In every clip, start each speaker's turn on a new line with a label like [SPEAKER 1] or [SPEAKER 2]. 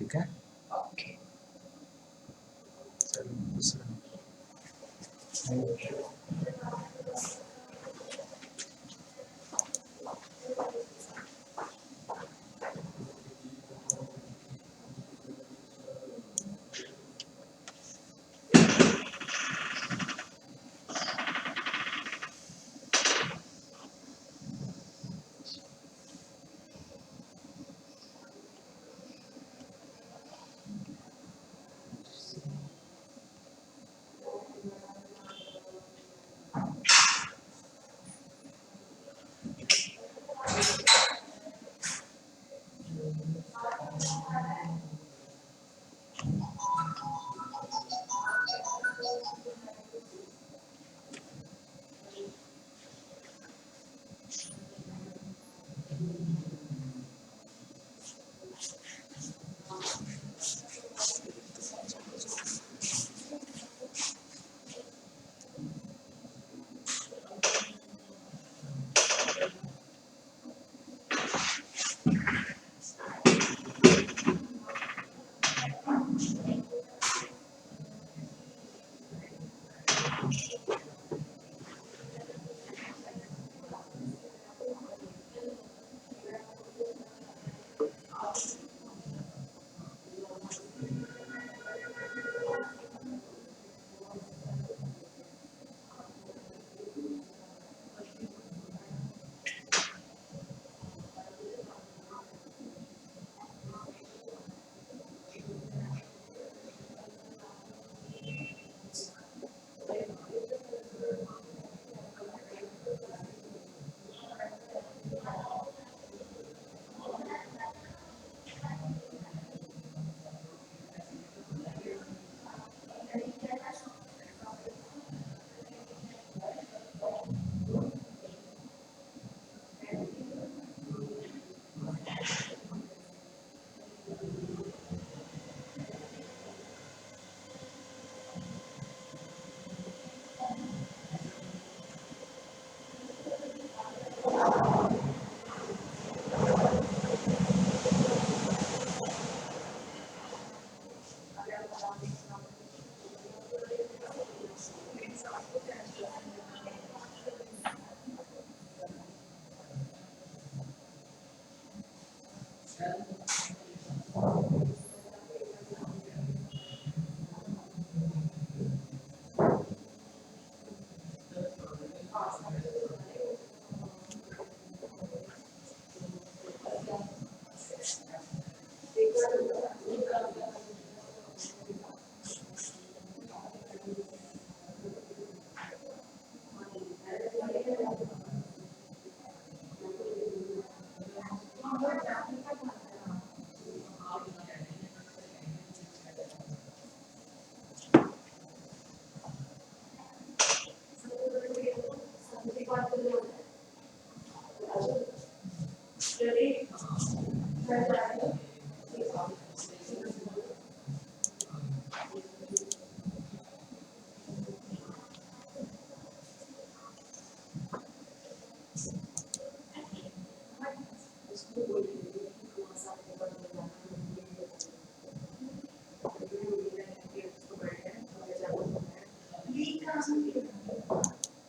[SPEAKER 1] ठीक है।
[SPEAKER 2] Okay.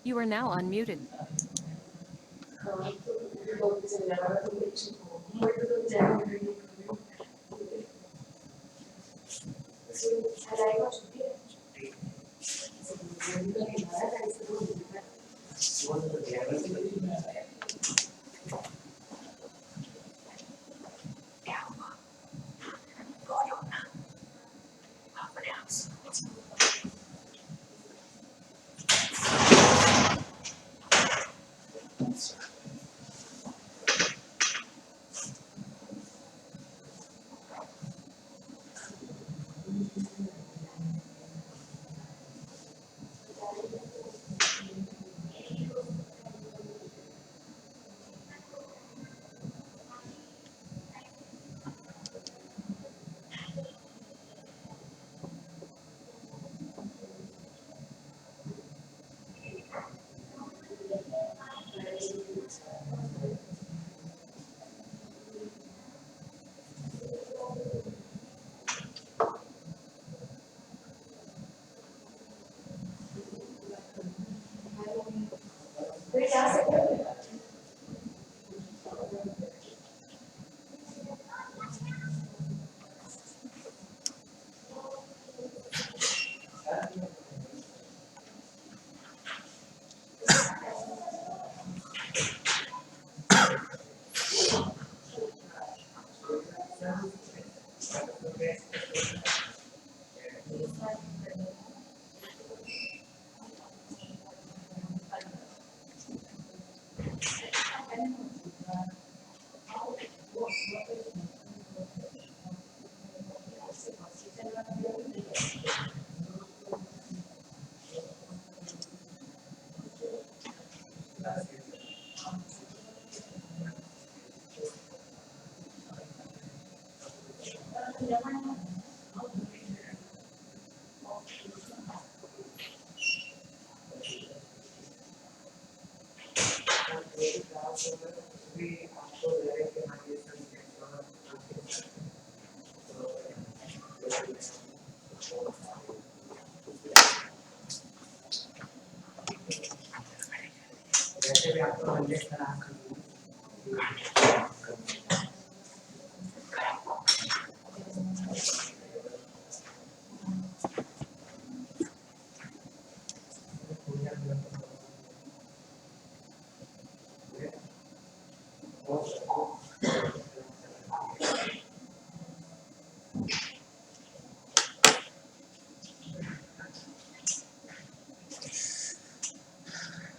[SPEAKER 3] You are now unmuted.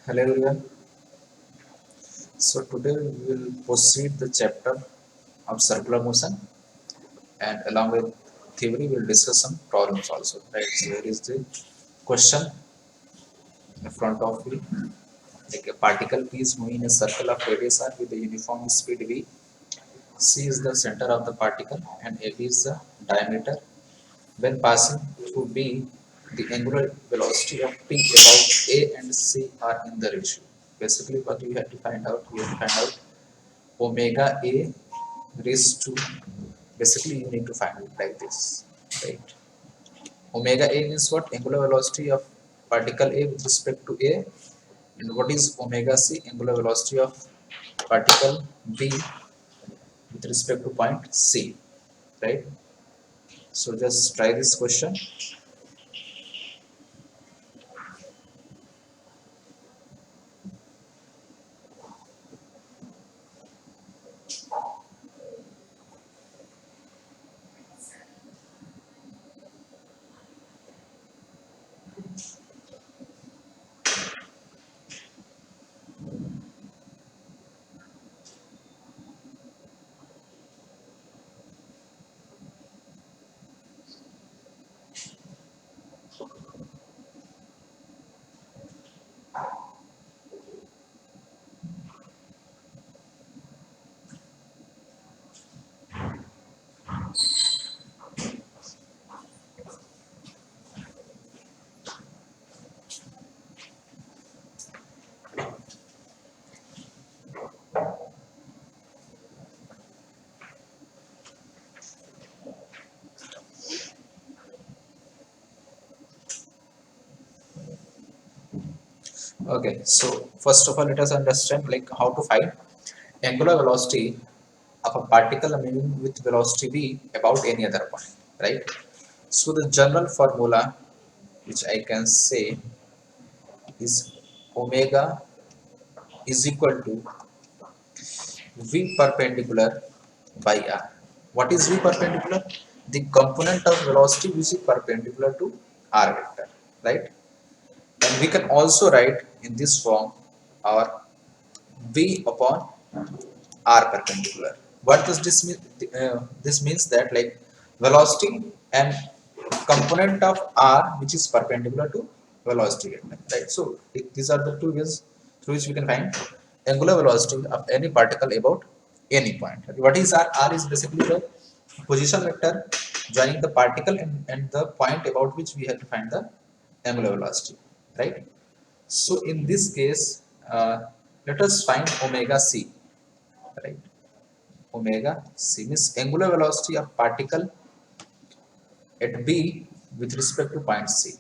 [SPEAKER 1] Hello everyone. So today we will proceed the chapter of circular motion, and along with theory we will discuss some problems also. Right. So here is the question in front of you. Like a particle P is moving in a circle of radius r with a uniform speed v. C is the center of the particle and AB is the diameter. When passing through B, the angular velocity of P about A and C are in the ratio. Basically, what you have to find out, you have to find out omega A raised to, basically you need to find it like this, right? Omega A means what? Angular velocity of particle A with respect to A. And what is omega C? Angular velocity of particle B with respect to point C, right? So just try this question. Okay, so first of all, let us understand like how to find angular velocity of a particle moving with velocity v about any other point, right? So the general formula which I can say is omega is equal to v perpendicular by r. What is v perpendicular? The component of velocity which is perpendicular to r vector, right? And we can also write in this form our v upon r perpendicular. What does this mean? This means that like velocity and component of r which is perpendicular to velocity vector, right? So these are the two ways through which we can find angular velocity of any particle about any point. What is r? R is basically the position vector joining the particle and the point about which we have to find the angular velocity, right? So in this case, let us find omega c, right? Omega c means angular velocity of particle at b with respect to point c.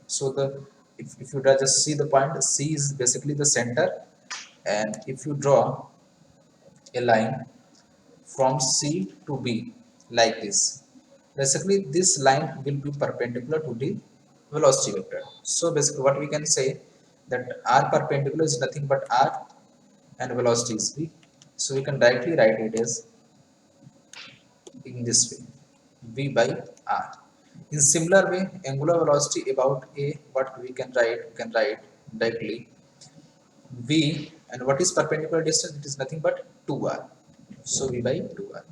[SPEAKER 1] So the if you just see the point, c is basically the center, and if you draw a line from c to b like this, basically this line will be perpendicular to the velocity vector. So basically what we can say that r perpendicular is nothing but r and velocity is v. So we can directly write it as in this way. v by r. In similar way, angular velocity about a, what we can write directly v, and what is perpendicular distance? It is nothing but 2r. So v by 2r.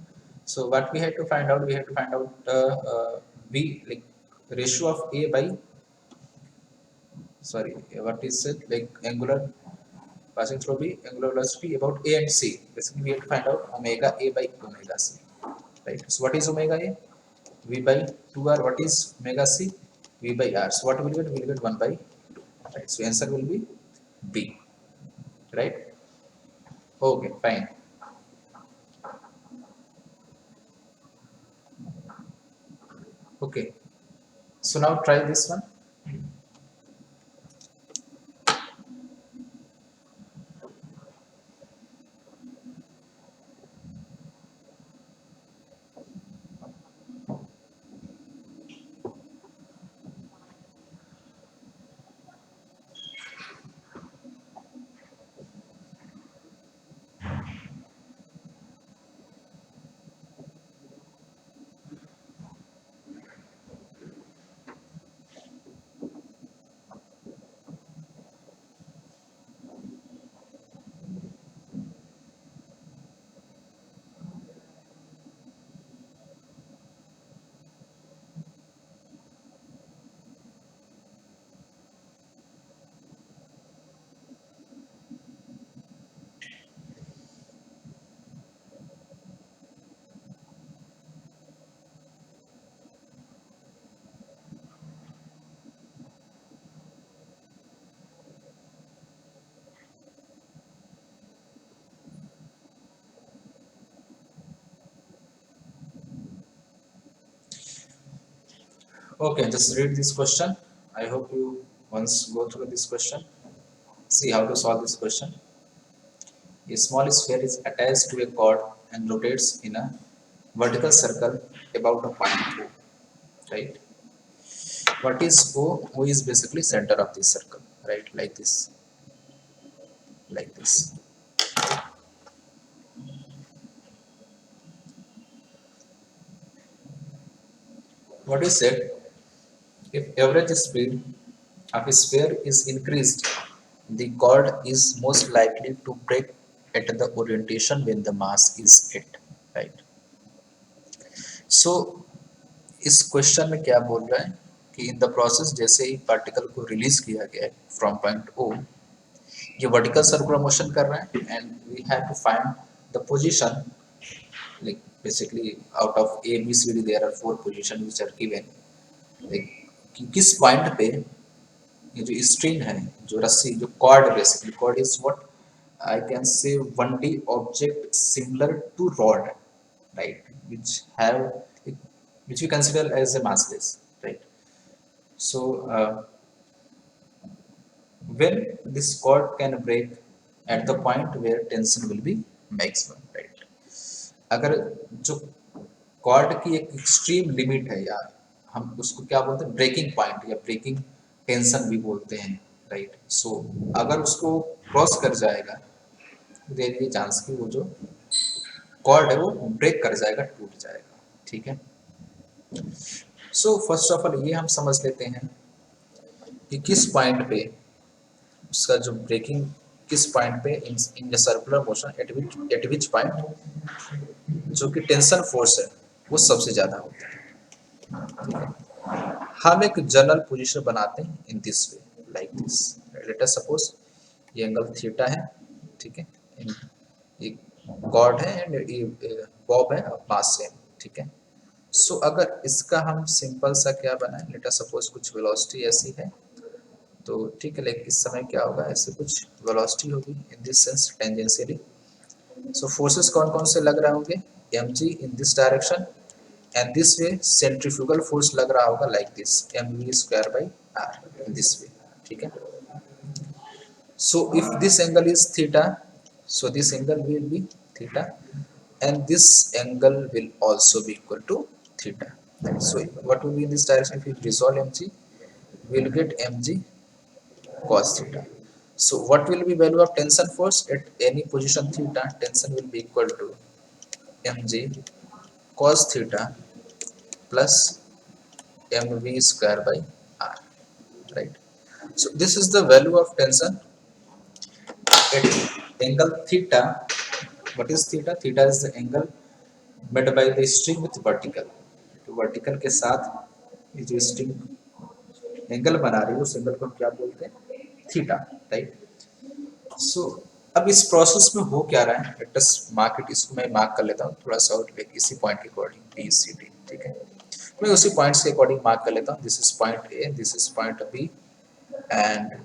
[SPEAKER 1] So what we had to find out? We had to find out v, like ratio of a by, sorry, what is it, like angular passing through b, angular velocity about a and c. Basically we have to find out omega a by omega c, right? So what is omega a? V by 2r. What is omega c? V by r. So what will we get? We will get 1 by 2, right? So answer will be b, right? Okay, fine. Okay, so now try this one. Okay, just read this question. I hope you once go through this question. See how to solve this question. A small sphere is attached to a cord and rotates in a vertical circle about a point O, right? What is O? O is basically center of this circle, right? Like this, like this. What is said? If average speed of a sphere is increased, the cord is most likely to break at the orientation when the mass is hit, right? So इस question में क्या बोल रहा है कि इन the process जैसे ही particle को release किया गया फ्रॉम पॉइंट ओ, ये वर्टिकल सर्कुलर मोशन कर रहा है and we have to find the position, like basically out of A B C D there are four position which are given, like कि किस पॉइंट पे ये जो स्ट्रिंग है, जो रस्सी, जो cord, basically cord is what I can say 1D object similar to rod, right, which have, which we consider as a massless, right? So when this cord can break at the point where tension will be maximum, right? अगर जो cord की एक extreme limit है, या हम उसको क्या बोलते हैं, ब्रेकिंग पॉइंट या ब्रेकिंग टेंशन भी बोलते हैं, राइट? सो अगर उसको क्रॉस कर जाएगा, देर ये चांस की वो जो कॉर्ड है वो ब्रेक कर जाएगा, टूट जाएगा, ठीक है? सो फर्स्ट ऑफ ऑल ये हम समझ लेते हैं कि किस पॉइंट पे उसका जो ब्रेकिंग, किस पॉइंट पे in the circular motion eight which point जो कि टेंशन फोर्स है वो सबसे ज्यादा होता है, ठीक है? हम एक जनरल पोजीशन बनाते हैं in this way, like this. Let us suppose ये एंगल थीटा है, ठीक है? ये कॉर्ड है एंड ये बॉब है, मास है, ठीक है? सो अगर इसका हम सिंपल सा क्या बनाए, लेट अस सपोज कुछ वेलोसिटी ऐसी है, तो ठीक है, लाइक इस समय क्या होगा, ऐसे कुछ वेलोसिटी होगी in this sense tangentially. So forces कौन कौन से लग रहे होंगे, mg in this direction and this way centrifugal force लग रहा होगा like this mv square by r in this way, ठीक है? So if this angle is theta, so this angle will be theta and this angle will also be equal to theta. So what will be in this direction? If we resolve mg, we will get mg cos theta. So what will be value of tension force at any position theta? Tension will be equal to mg cos theta plus mv square by r, right? So this is the value of tension at angle theta. What is theta? Theta is the angle made by the string with vertical. तो vertical के साथ ये जो string angle बना रही है उस angle को हम क्या बोलते हैं? Theta, right? सो अब इस प्रोसेस में हो क्या रहा है, लेट अस मार्क इट। इसको मैं मार्क कर लेता हूँ थोड़ा सा और इसी पॉइंट के अकॉर्डिंग बी सी डी, ठीक है? मैं उसी पॉइंट्स के अकॉर्डिंग मार्क कर लेता हूँ। This is point A, this is point B and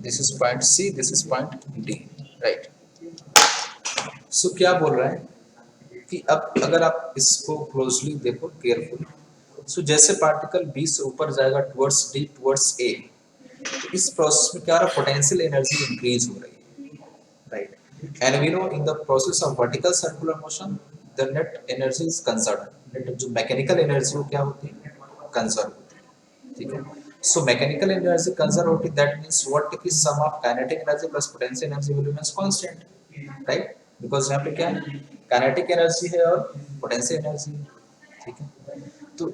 [SPEAKER 1] this is point C, this is point D, right? So क्या बोल रहा है कि अब अगर आप इसको क्लोजली देखो केयरफुल, सो जैसे पार्टिकल बी से ऊपर जाएगा टुवर्ड्स डी टुवर्ड्स ए, तो इस प्रोसेस में क्या हो रहा है? पोटेंशियल एनर्जी इंक्रीज हो रही है, right? And we know in the process of vertical circular motion the net energy is conserve. Net जो मैकेनिकल एनर्जी वो क्या होती है? कंजर्व होती है, ठीक है? सो मैकेनिकल एनर्जी कंजर्व होती है, that means what is sum of kinetic energy plus potential energy will remain constant, right? Because यहाँ पे क्या है? काइनेटिक एनर्जी है और पोटेंशियल एनर्जी है, ठीक है? तो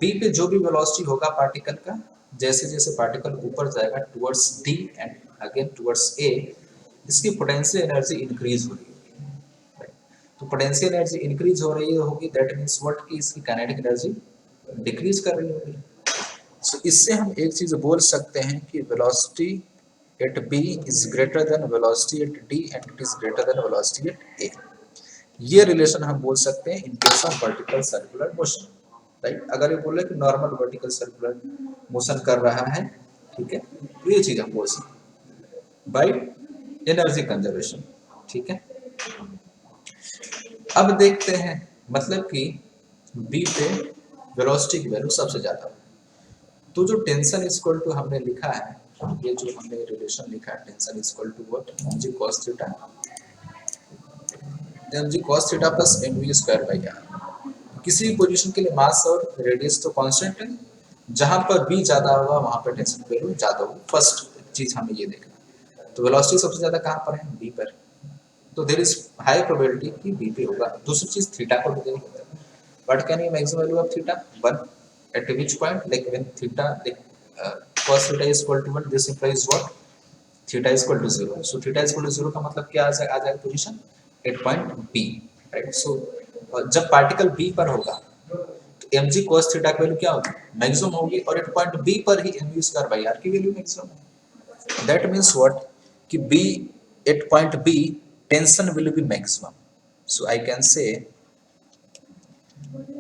[SPEAKER 1] बी पे जो भी वेलोसिटी होगा पार्टिकल का, जैसे जैसे पार्टिकल ऊपर जाएगा towards D and again towards a, इसकी पोटेंशियल एनर्जी इंक्रीज हो रही होगी, right? तो पोटेंशियल एनर्जी इंक्रीज हो रही होगी, दैट मींस व्हाट की इसकी काइनेटिक एनर्जी डिक्रीज कर रही होगी। सो इससे हम एक चीज बोल सकते हैं कि velocity at B is greater than velocity at D and it is greater than velocity at A. ये रिलेशन हम बोल सकते हैं in case of vertical circular motion, right? अगर ये बोले कि नॉर्मल वर्टिकल सर्कुलर मोशन कर रहा है, ठीक है, तो ये चीज हम बोल सकते हैं बाय एनर्जी कंजर्वेशन, ठीक है? अब देखते हैं मतलब कि बी पे वेलोसिटी की वैल्यू सबसे ज्यादा है, तो जो टेंशन इज इक्वल टू हमने लिखा है, ये जो हमने रिलेशन लिखा है, tension is equal to what? mg cos theta, mg cos theta plus mv square by r. किसी भी पोजीशन के लिए मास और रेडियस तो कांस्टेंट है, जहां पर b ज्यादा होगा वहां पर टेंशन वैल्यू ज्यादा होगी। फर्स्ट चीज हमें ये देखना है। तो वेलोसिटी सबसे ज्यादा कहां पर है? b पर, तो देयर इज हाई प्रोबेबिलिटी कि b पे होगा। दूसरी चीज थीटा को भी देखना है। What can be maximum value of theta? 1 at which point? Like when theta cos theta is equal to 1, this implies what? Theta is equal to 0। So theta is equal to 0 का मतलब क्या आ जाएगा position at point B, right? So जब particle B पर होगा तो mg cos theta की वैल्यू क्या होगी? मैक्सिमम होगी, और एट पॉइंट बी पर ही mv स्क्वायर बाई आर की वैल्यू मैक्सिमम है। That means what? कि B at point B tension will be maximum. So I can say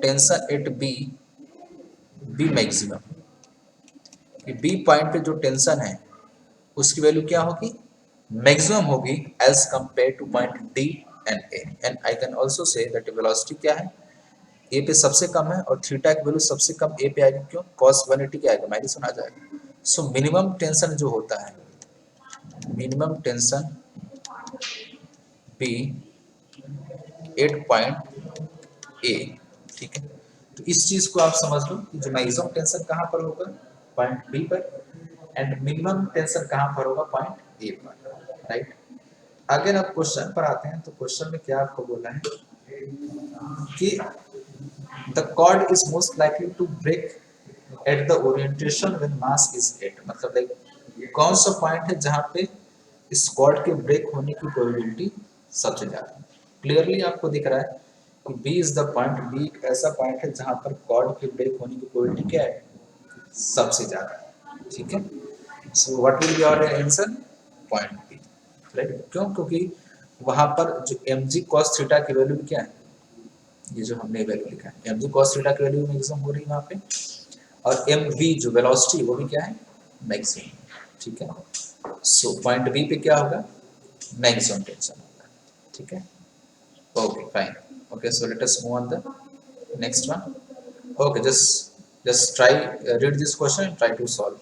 [SPEAKER 1] tension at B B maximum, कि B point पे जो tension है उसकी value क्या होगी? मैक्सिमम होगी as compare to point D and A. And I can also say that velocity क्या है? ए पे सबसे कम है और थीटा की वैल्यू सबसे कम ए पे आएगी। क्यों? cos 180 क्या आएगा? -1 आ जाएगा। सो मिनिमम टेंशन जो होता है, minimum tension be at point A, ठीक है? तो इस चीज को आप समझ लो कि जो मैक्सिमम टेंशन कहाँ पर होगा? पॉइंट बी पर, एंड मिनिमम टेंशन कहाँ पर होगा? पॉइंट ए पर, राइट? अगर आप क्वेश्चन पर आते हैं तो क्वेश्चन में क्या आपको बोला है कि the cord is most likely to break at the orientation when mass is 8। मतलब लाइक कौन सा पॉइंट है जहां पे इस कॉर्ड के ब्रेक होने की प्रोबेबिलिटी सबसे ज्यादा है? क्लियरली आपको दिख रहा है कि B is the point, B एक ऐसा पॉइंट है जहां पर कॉर्ड के ब्रेक होने की प्रोबेबिलिटी क्या है? सबसे ज्यादा, ठीक है? So what will be our answer? Point B, right? क्यों? क्योंकि वहां पर जो mg cos थीटा की वैल्यू क्या है? ये जो हमने वैल्यू लिखा है mg cos थीटा की वैल्यू मैक्सिमम हो रही है वहां पे, और mv जो वेलोसिटी वो भी क्या है? मैक्सिमम, ठीक है? सो पॉइंट बी पे क्या होगा? मैक्सिमम टेंशन होगा, ठीक है? Okay fine. Okay, so let us move on the next one. Okay, just try read this question and try to solve.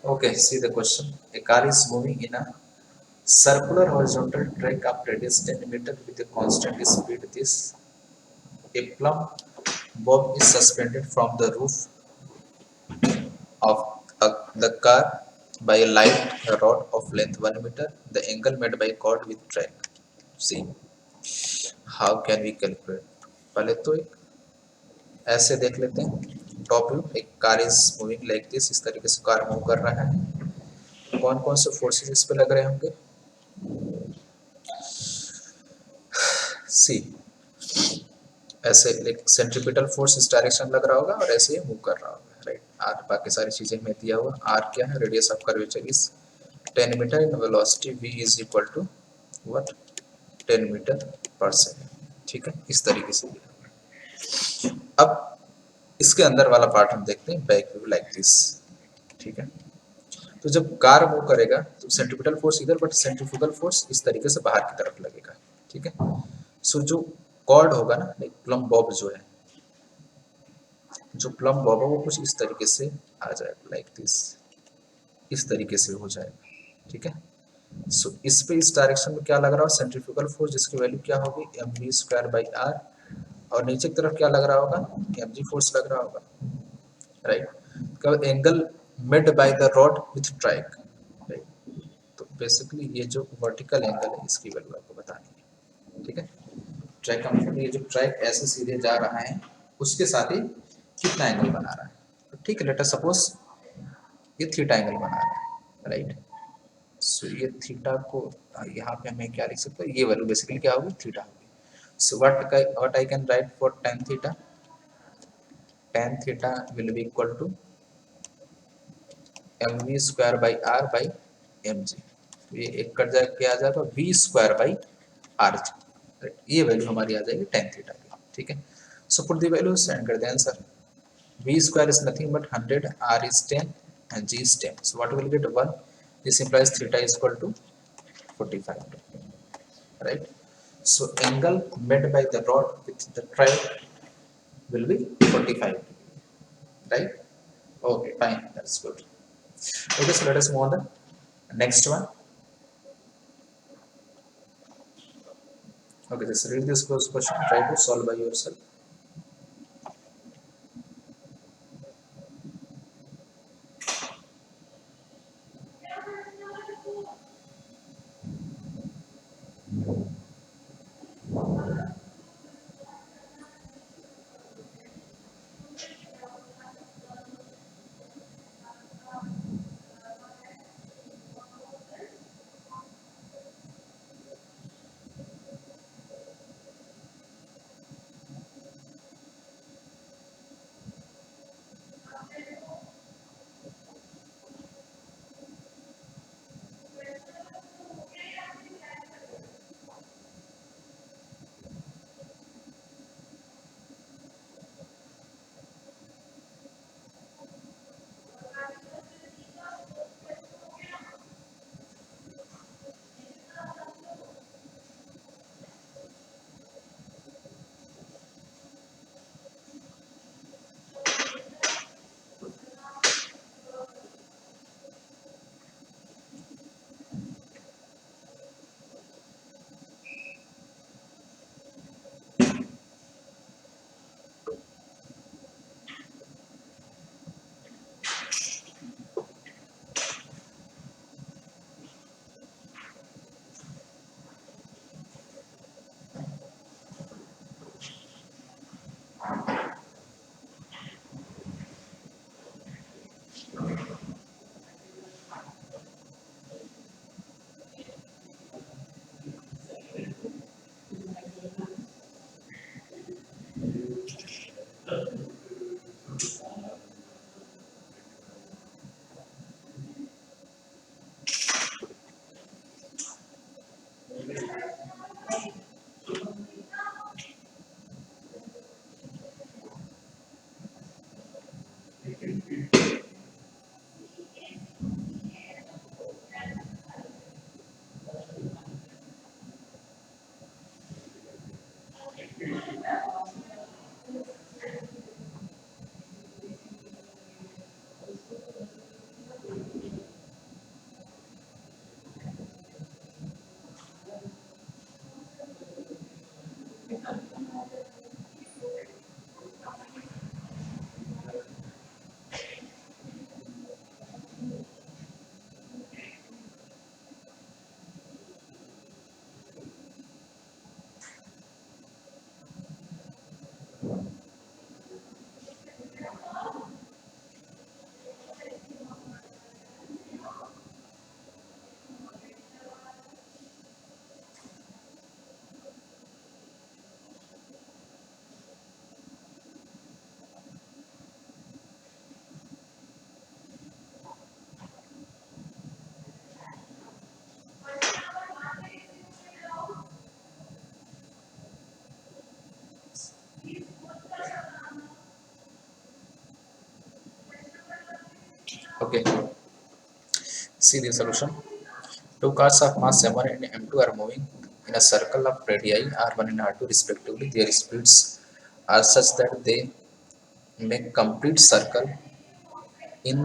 [SPEAKER 1] Okay, see the question. A car is moving in a circular horizontal track of radius 10 meter with a constant speed. This a plumb bob is suspended from the roof of the car by a light rod of length 1 meter. The angle made by cord with track. See how can we calculate? पहले तो एक ऐसे देख लेते हैं top view एक car is moving like this इस तरीके से कार मूव कर रहा है कौन कौन से फोर्सेस इस पे लग रहे होंगे सी ऐसे लाइक सेंट्रीपिटल फोर्स इस डायरेक्शन लग रहा होगा और ऐसे ही मूव कर रहा होगा राइट आर बाकी सारी चीजें हमें दिया हुआ आर क्या है radius of curvature is 10 metre in velocity v is equal to what 10 metre पर सेकंड ठीक है इस तरीके से अब इसके अंदर वाला पार्ट हम देखते हैं बैक व्यू लाइक दिस ठीक है तो जब कार मूव करेगा तो सेंट्रीपिटल फोर्स इधर, बट सेंट्रीफ्यूगल फोर्स इस तरीके से बाहर की तरफ लगेगा, ठीक है। सो जो कॉर्ड होगा ना, लाइक प्लम बॉब जो है, जो प्लम बॉब है वो कुछ इस तरीके से आ जाएगा, लाइक दिस, इस तरीके से हो जाएगा, ठीक है। सो इस पे इस डायरेक्शन में क्या लग रहा हो, सेंट्रीफ्यूगल फोर्स, जिसकी वैल्यू क्या होगी mv²/r, और नीचे की तरफ क्या लग रहा होगा, mg फोर्स लग रहा होगा, राइट। कब angle made by the rod with track, right. तो बेसिकली ये जो वर्टिकल एंगल है इसकी वैल्यू आपको बतानी है, ठीक है। ट्रैक का मतलब ये जो ट्रैक ऐसे सीधे जा रहा है उसके साथ ही कितना एंगल बना रहा है, तो ठीक है, लेट अस सपोज ये थीटा एंगल बना रहा है, राइट। सो ये थीटा को यहाँ पे हमें क्या लिख सकते हैं, ये वैल्यू बेसिकली क्या होगी, थीटा होगी। So what I can write for tan theta, tan theta will be equal to mv²/r/mg। ये एक कट जाए क्या आ जाएगा, v²/r। ये वैल्यू हमारी आ जाएगी tan थीटा की, ठीक है। So put the values and कर दें answer. v² is nothing but 100, r is 10 and g is 10. So what will get 1? This implies theta is equal to 45, right? So angle made by the rod with the tribe will be 45, right? Okay, fine, that's good. Okay, so let us move on the next one. Okay, just read this question, try to solve by yourself. Okay, See the solution. Two cars of mass m1 and m2 are moving in a circle of radii r1 and r2 respectively. Their speeds are such that they make complete circle in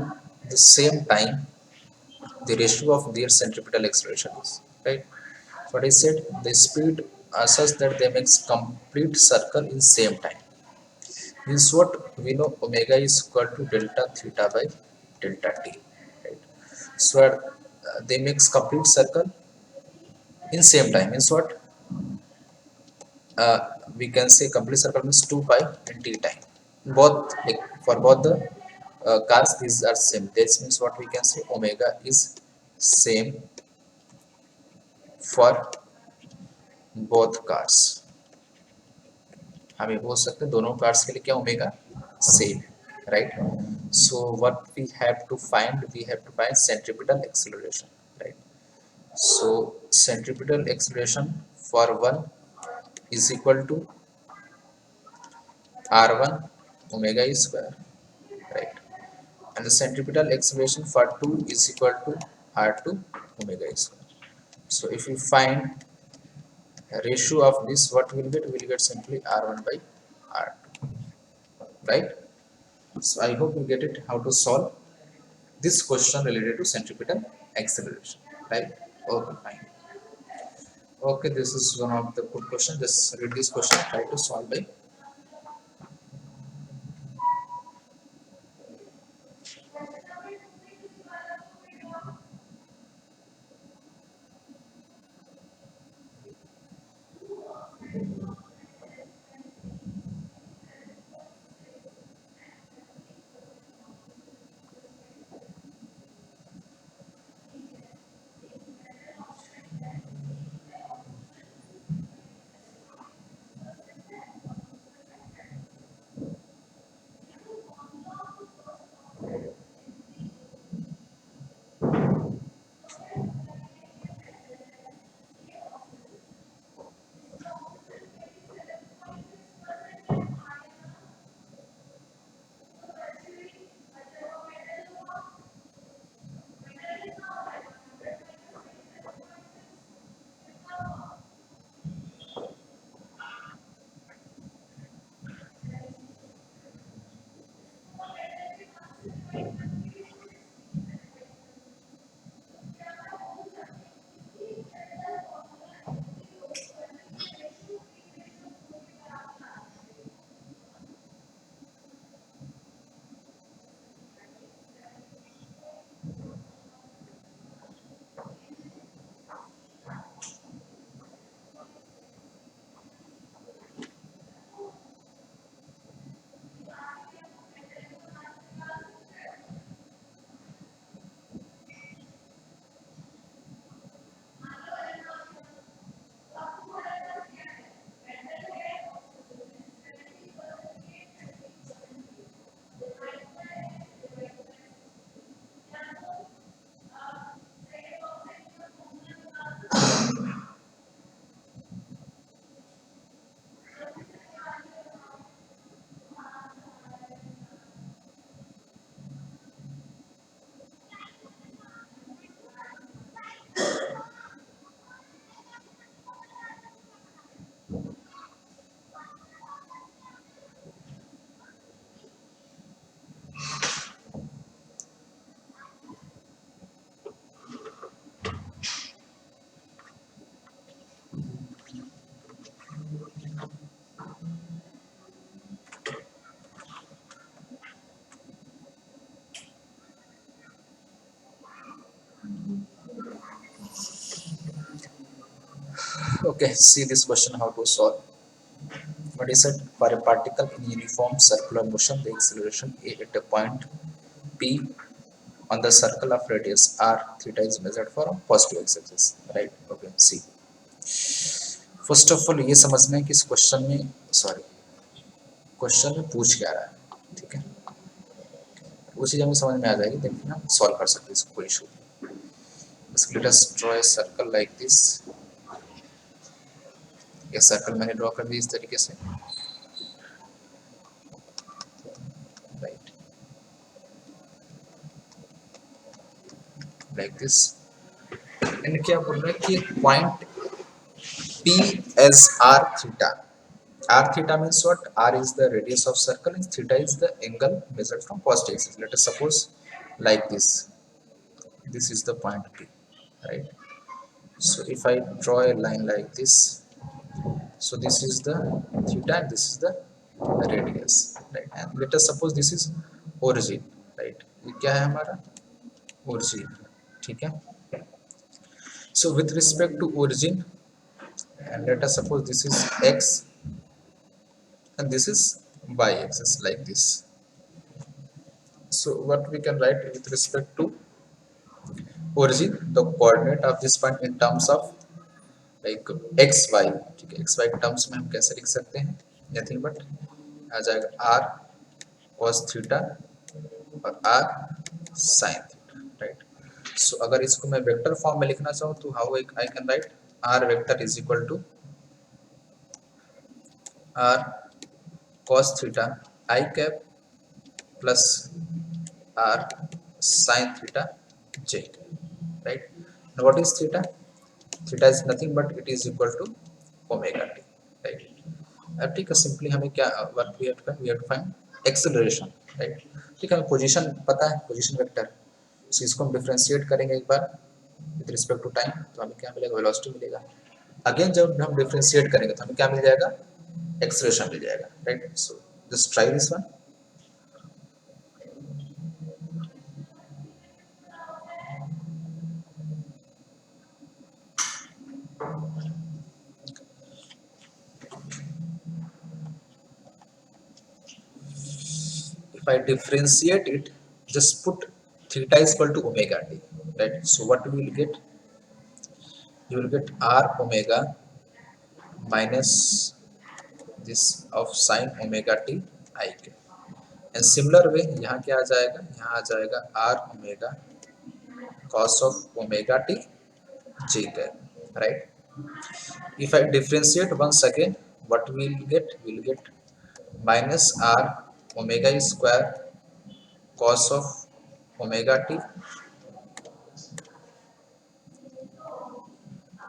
[SPEAKER 1] the same time. The ratio of their centripetal acceleration is right. What I said, the speed are such that they make complete circle in same time. Means what we know, omega is equal to delta theta by delta t. Right. So they makes complete circle in same time. Means what? uh, we can say complete circle means 2 pi and t time. Both like for both the cars, these are same. This means what we can say, omega is same for both cars. हम ये बोल सकते हैं दोनों cars के लिए क्या omega same है, right. So what we have to find centripetal acceleration, right. So centripetal acceleration for one is equal to r1 omega square, right, and the centripetal acceleration for 2 is equal to r2 omega square. So if we find a ratio of this, what we'll get simply r1 by r2, right. So I hope you get it how to solve this question related to centripetal acceleration, right. Okay, fine. Okay, this is one of the good question. Just read this question, try to solve by. Okay, see this question how to solve. What is it? For a particle in uniform circular motion, the acceleration a at a point p on the circle of radius r theta is measured for positive x-axis, right. Okay, see, first of all ये समझना है कि इस question में, sorry, question में पूछ क्या रहा है, ठीक है. उसी जब समझ में आ जाएगी देन फिर हम सॉल्व कर सकते हैं इसको, कोई इशू नहीं. Let us draw a circle like this. ये सर्कल मैंने ड्रॉ कर दी इस तरीके से, राइट. Like this. एंड क्या बोल रहा है कि point P as r theta. R theta means what? R is the radius of circle and theta is the angle measured from positive axis. Let us suppose like this. This is the point P, right? So if I draw a line like this, so this is the theta and this is the radius, right? And let us suppose this is origin, right? ये क्या है हमारा origin, ठीक है? So with respect to origin, and let us suppose this is x and this is y axis like this. So what we can write with respect to origin, the coordinate of this point in terms of like x y, ठीक है, x y terms में हम कैसे लिख सकते हैं, nothing but आ जाएगा r cos theta और r sin थीटा, राइट। सो अगर इसको मैं वेक्टर फॉर्म में लिखना चाहूँ तो how I can write r vector is equal to r cos theta I cap plus r sin theta j, right? Now what is theta? Theta is nothing but it is equal to omega t, right? अब ठीक है, simply हमें क्या work we have to find acceleration, right. ठीक है, हमें position पता है, पोजीशन वेक्टर, सो इसको हम डिफरेंशिएट करेंगे एक बार विद रिस्पेक्ट टू टाइम, तो हमें क्या मिलेगा, वेलोसिटी मिलेगा। अगेन जब हम डिफरेंशिएट करेंगे तो हमें क्या मिल जाएगा, एक्सेलरेशन मिल जाएगा, right. So just try this one. If I differentiate it, just put theta is equal to omega t, right? So what we will get, you will get r omega minus this of sin omega t I के, and similar way यहाँ क्या आ जाएगा, यहाँ आ जाएगा r omega cos of omega t j के, right? If I differentiate once again, what we will get, we will get minus r omega square cos of omega t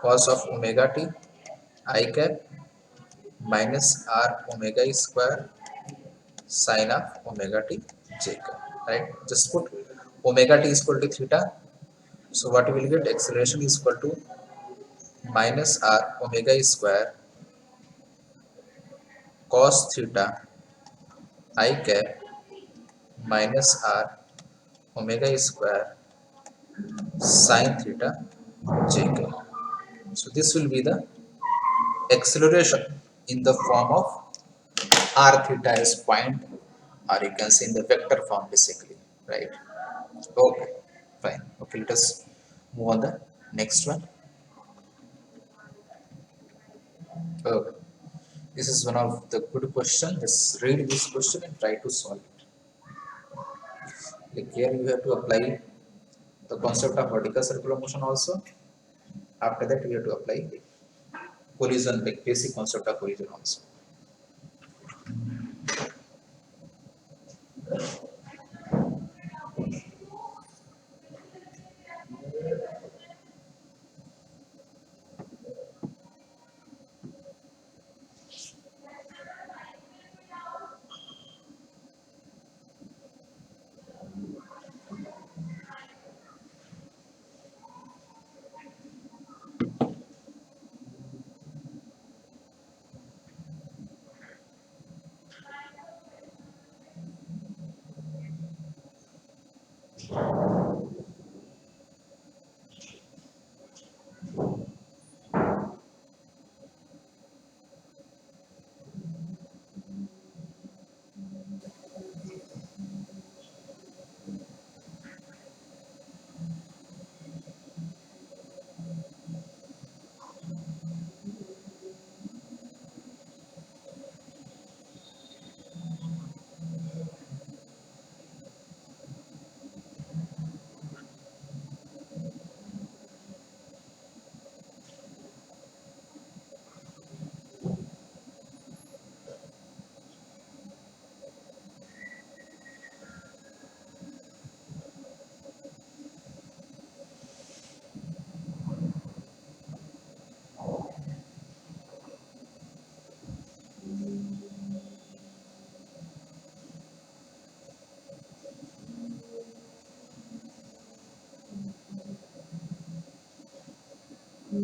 [SPEAKER 1] cos of omega t I cap minus r omega square sin of omega t j cap, right? Just put omega t is equal to theta, so what we will get, acceleration is equal to minus r omega square cos theta I cap minus r omega square sin theta j cap. So this will be the acceleration in the form of r theta is point, or you can say in the vector form basically, right? Okay, fine. Okay, let us move on the next one. Okay, this is one of the good question. Let's read this question and try to solve it. Like here you have to apply the concept of vertical circular motion also. After that we have to apply the collision, like basic concept of collision also. Okay,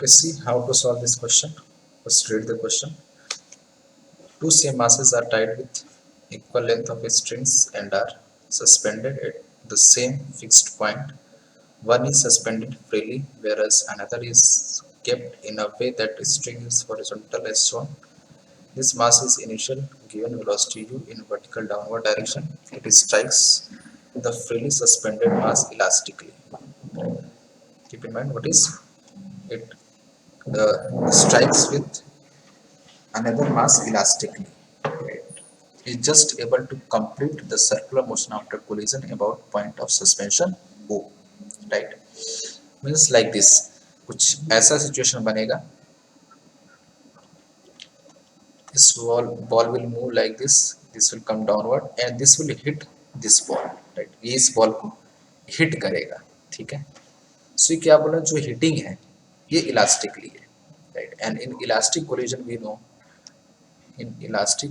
[SPEAKER 1] see how to solve this question. First read the question. Two same masses are tied with equal length of strings and are suspended at the same fixed point. One is suspended freely, whereas another is kept in a way that the string is horizontal as shown. This mass is initial given velocity u in vertical downward direction. It strikes the freely suspended mass elastically. Keep in mind what is it strikes with another mass elastically. Is just able to complete the circular motion after collision about point of suspension O. Right? Means like this. कुछ ऐसा situation बनेगा. This ball will move like this. This will come downward and this will hit this ball. Right? ये इस ball को hit करेगा. ठीक है. सो ये क्या बोला जो हिटिंग है ये इलास्टिकली है. Right. And in elastic collision we know in elastic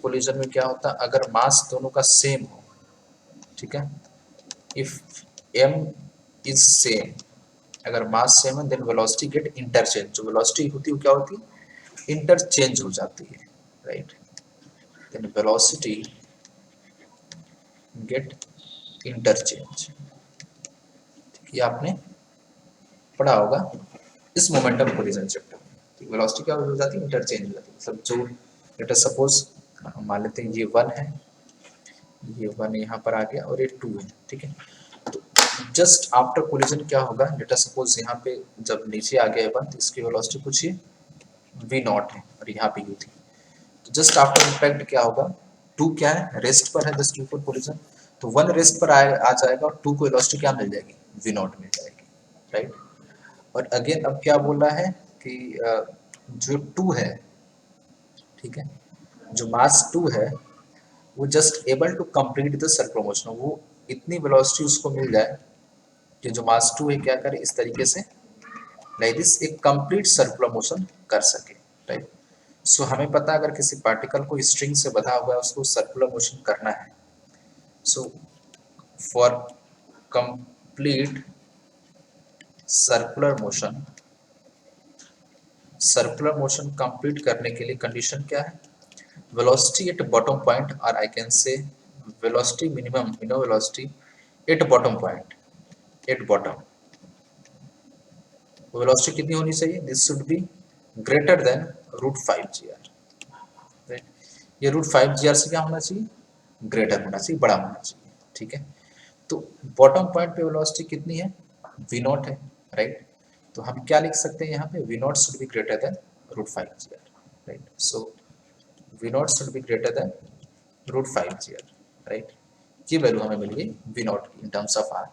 [SPEAKER 1] collision में क्या होता है अगर मास दोनों का सेम हो. ठीक है. इफ m इज सेम अगर मास सेम है देन वेलोसिटी गेट इंटरचेंज. जो वेलोसिटी होती है क्या होती है इंटरचेंज हो जाती है. Right. Then velocity get interchange. ये आपने पढ़ा होगा इस मोमेंटम कोलिजन चैप्टर में. वेलोसिटी क्या हो जाती है इंटरचेंज हो जाती है. मतलब जो लेट अस सपोज मान लेते हैं ये 1 है, ये 1 यहाँ पर आ गया और ये 2 है. ठीक है. तो जस्ट आफ्टर कोलिजन क्या होगा लेट अस सपोज यहाँ पे जब नीचे आ गया 1 तो इसकी वेलोसिटी कुछ ही v0 है और यहाँ पे u थी. तो जस्ट आफ्टर इम्पैक्ट क्या होगा 2 क्या है रेस्ट पर है जस्ट बिफोर कोलिजन. तो 1 रेस्ट पर आ जाएगा और 2 को वेलोसिटी क्या मिल जाएगी v0 मिल जाएगी. राइट. और अगेन अब क्या बोल रहा है कि जो 2 है. ठीक है. जो मास 2 है वो just able to complete the circular motion. वो इतनी वेलोसिटी उसको मिल जाए कि जो मास 2 है क्या करे इस तरीके से लाइक दिस एक कंप्लीट सर्कुलर मोशन कर सके. राइट. सो हमें पता है अगर किसी पार्टिकल को स्ट्रिंग से बंधा हुआ है उसको सर्कुलर मोशन करना है. So for complete circular motion complete करने के लिए कंडीशन क्या है velocity at bottom point or I can say velocity minimum velocity at bottom point at bottom. velocity कितनी होनी चाहिए this should be greater than √5 gr. right. ये √5 gr से क्या होना चाहिए ग्रेटर होना चाहिए बड़ा होना चाहिए. ठीक है. तो बॉटम पॉइंट पे वेलोसिटी कितनी है v0 है. राइट. तो हम क्या लिख सकते हैं यहाँ पे v0 should be greater than √5 gr. Right. So v0 should be greater than √5 gr. Right. ये वैल्यू हमें मिल गई v0 in terms of r.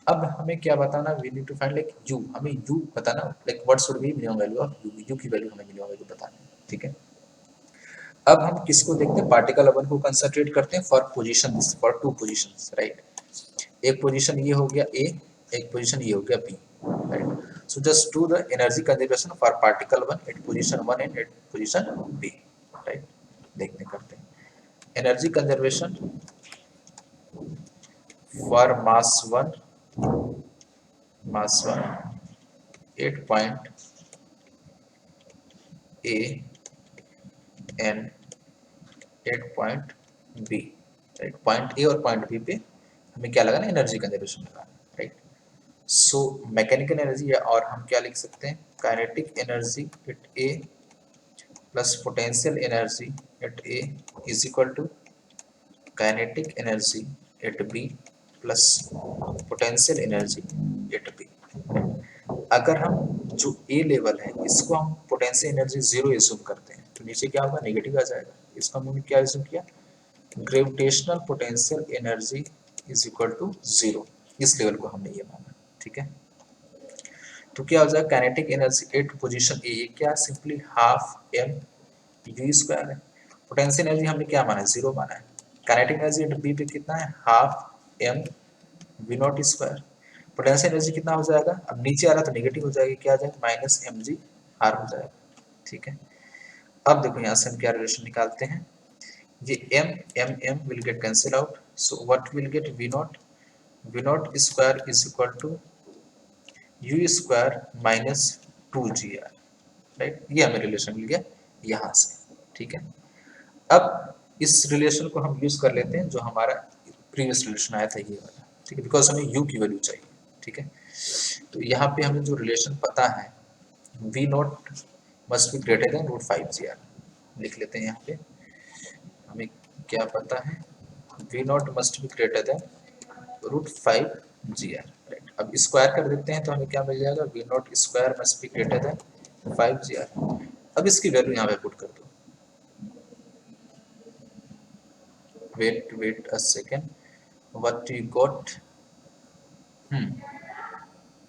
[SPEAKER 1] अब हमें क्या बताना we need to find like u. हमें u बताना like what should be minimum value of u की वैल्यू हमें मिनिमम वैल्यू बतानी है. ठीक है. अब हम किसको देखते हैं पार्टिकल 1 को कंसंट्रेट करते हैं for positions for 2 positions. Right. एक पोजीशन ये हो गया a एक पोजीशन ये हो गया b. Right. So just do the energy conservation for particle 1 at position 1 and at position B, right? देखने करते हैं energy conservation for mass 1 8 point A and 8 point B, right? Point A और point B पे हमें क्या लगाना है, energy conservation लगाना, राइट? सो मैकेनिकल एनर्जी, और हम क्या लिख सकते हैं, kinetic energy at A plus potential energy at A is equal to kinetic energy at B plus potential energy at B. अगर हम जो ए लेवल है इसको हम पोटेंशियल एनर्जी जीरो एज्यूम करते हैं तो नीचे क्या होगा, नेगेटिव आ जाएगा। इसका हमने क्या एज्यूम किया, gravitational potential energy is equal to zero, इस लेवल को हमने ये माना, ठीक है? तो क्या हो जाएगा, kinetic energy at position A, ये क्या, simply half m u square है। पोटेंशियल एनर्जी हमने क्या माना है, जीरो माना है। काइनेटिक एनर्जी एट बी पे कितना है, half m v not square. Potential energy कितना हो जाएगा, अब नीचे आ रहा तो नेगेटिव हो जाएगी, क्या आ जाएगा, माइनस एम जी आर हो जाएगा, ठीक है? अब देखो यहाँ से हम क्या रिलेशन निकालते हैं, ये m m m will get cancel out, so what will get, v naught square is equal to u square minus 2gr, right? ये हमें रिलेशन मिल गया यहाँ से, ठीक है? अब इस रिलेशन को हम यूज कर लेते हैं जो हमारा प्रीवियस रिलेशन आया था, ये वाला, ठीक है? बिकॉज हमें u की वैल्यू चाहिए, ठीक है? तो यहाँ पे हमें जो रिलेशन पता है, v not must be greater than root 5gr, लिख लेते हैं यहाँ पे। हमें क्या पता है, v not must be greater than root 5gr, right? अब स्क्वायर कर देते हैं तो हमें क्या मिल जाएगा, v not square must be greater than 5gr। अब इसकी वैल्यू यहाँ पे पुट कर दो, wait a second, what you got,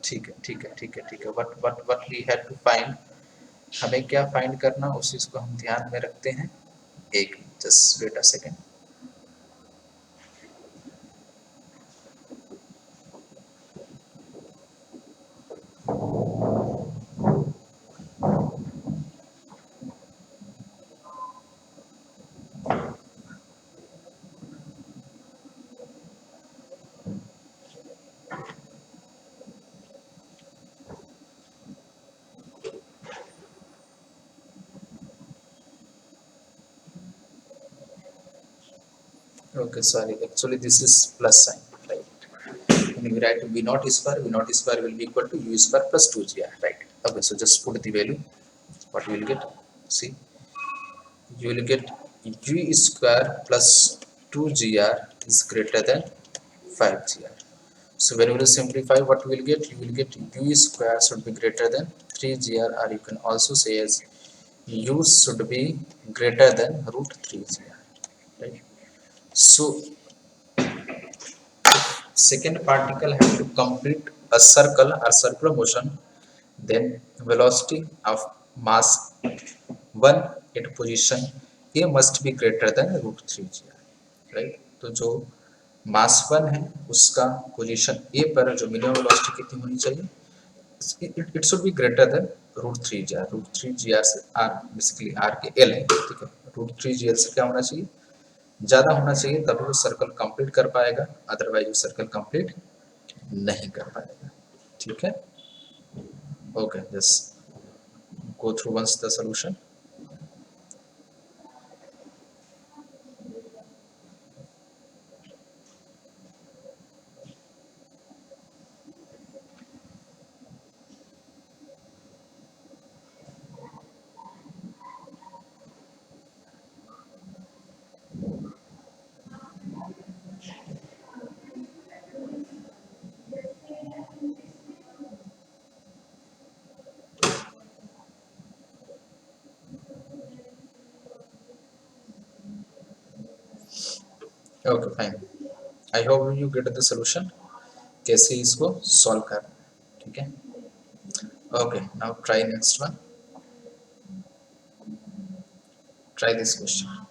[SPEAKER 1] ठीक है ठीक है ठीक है ठीक है, what we had to find, हमें क्या फाइंड करना, उस चीज को हम ध्यान में रखते हैं। एक just wait a second, okay, sorry, actually this is plus sign, right? When we write v naught square will be equal to u square plus 2gr, right? Okay, so just put the value, what we will get, see, you will get u square plus 2gr is greater than 5gr. So when we will simplify, what we will get, you will get u square should be greater than 3gr, or you can also say as u should be greater than root 3gr, right? So second particle has to complete a circle or circular motion, then velocity of mass 1 at position a must be greater than root 3gr, right? तो जो मास 1 है उसका position A पर जो minimum velocity कितनी होनी चाहिए, it should be greater than root 3gr। Root 3gr से आर, बेसिकली आर के एल है, ठीक है? रूट 3gr से क्या होना चाहिए, ज्यादा होना चाहिए, तभी वो सर्कल कंप्लीट कर पाएगा, अदरवाइज वो सर्कल कंप्लीट नहीं कर पाएगा, ठीक है? Okay, just go through once the solution. Okay fine, I hope you get the solution, कैसे इसको सॉल्व करना है, ठीक है? Okay, now try next one, try this question.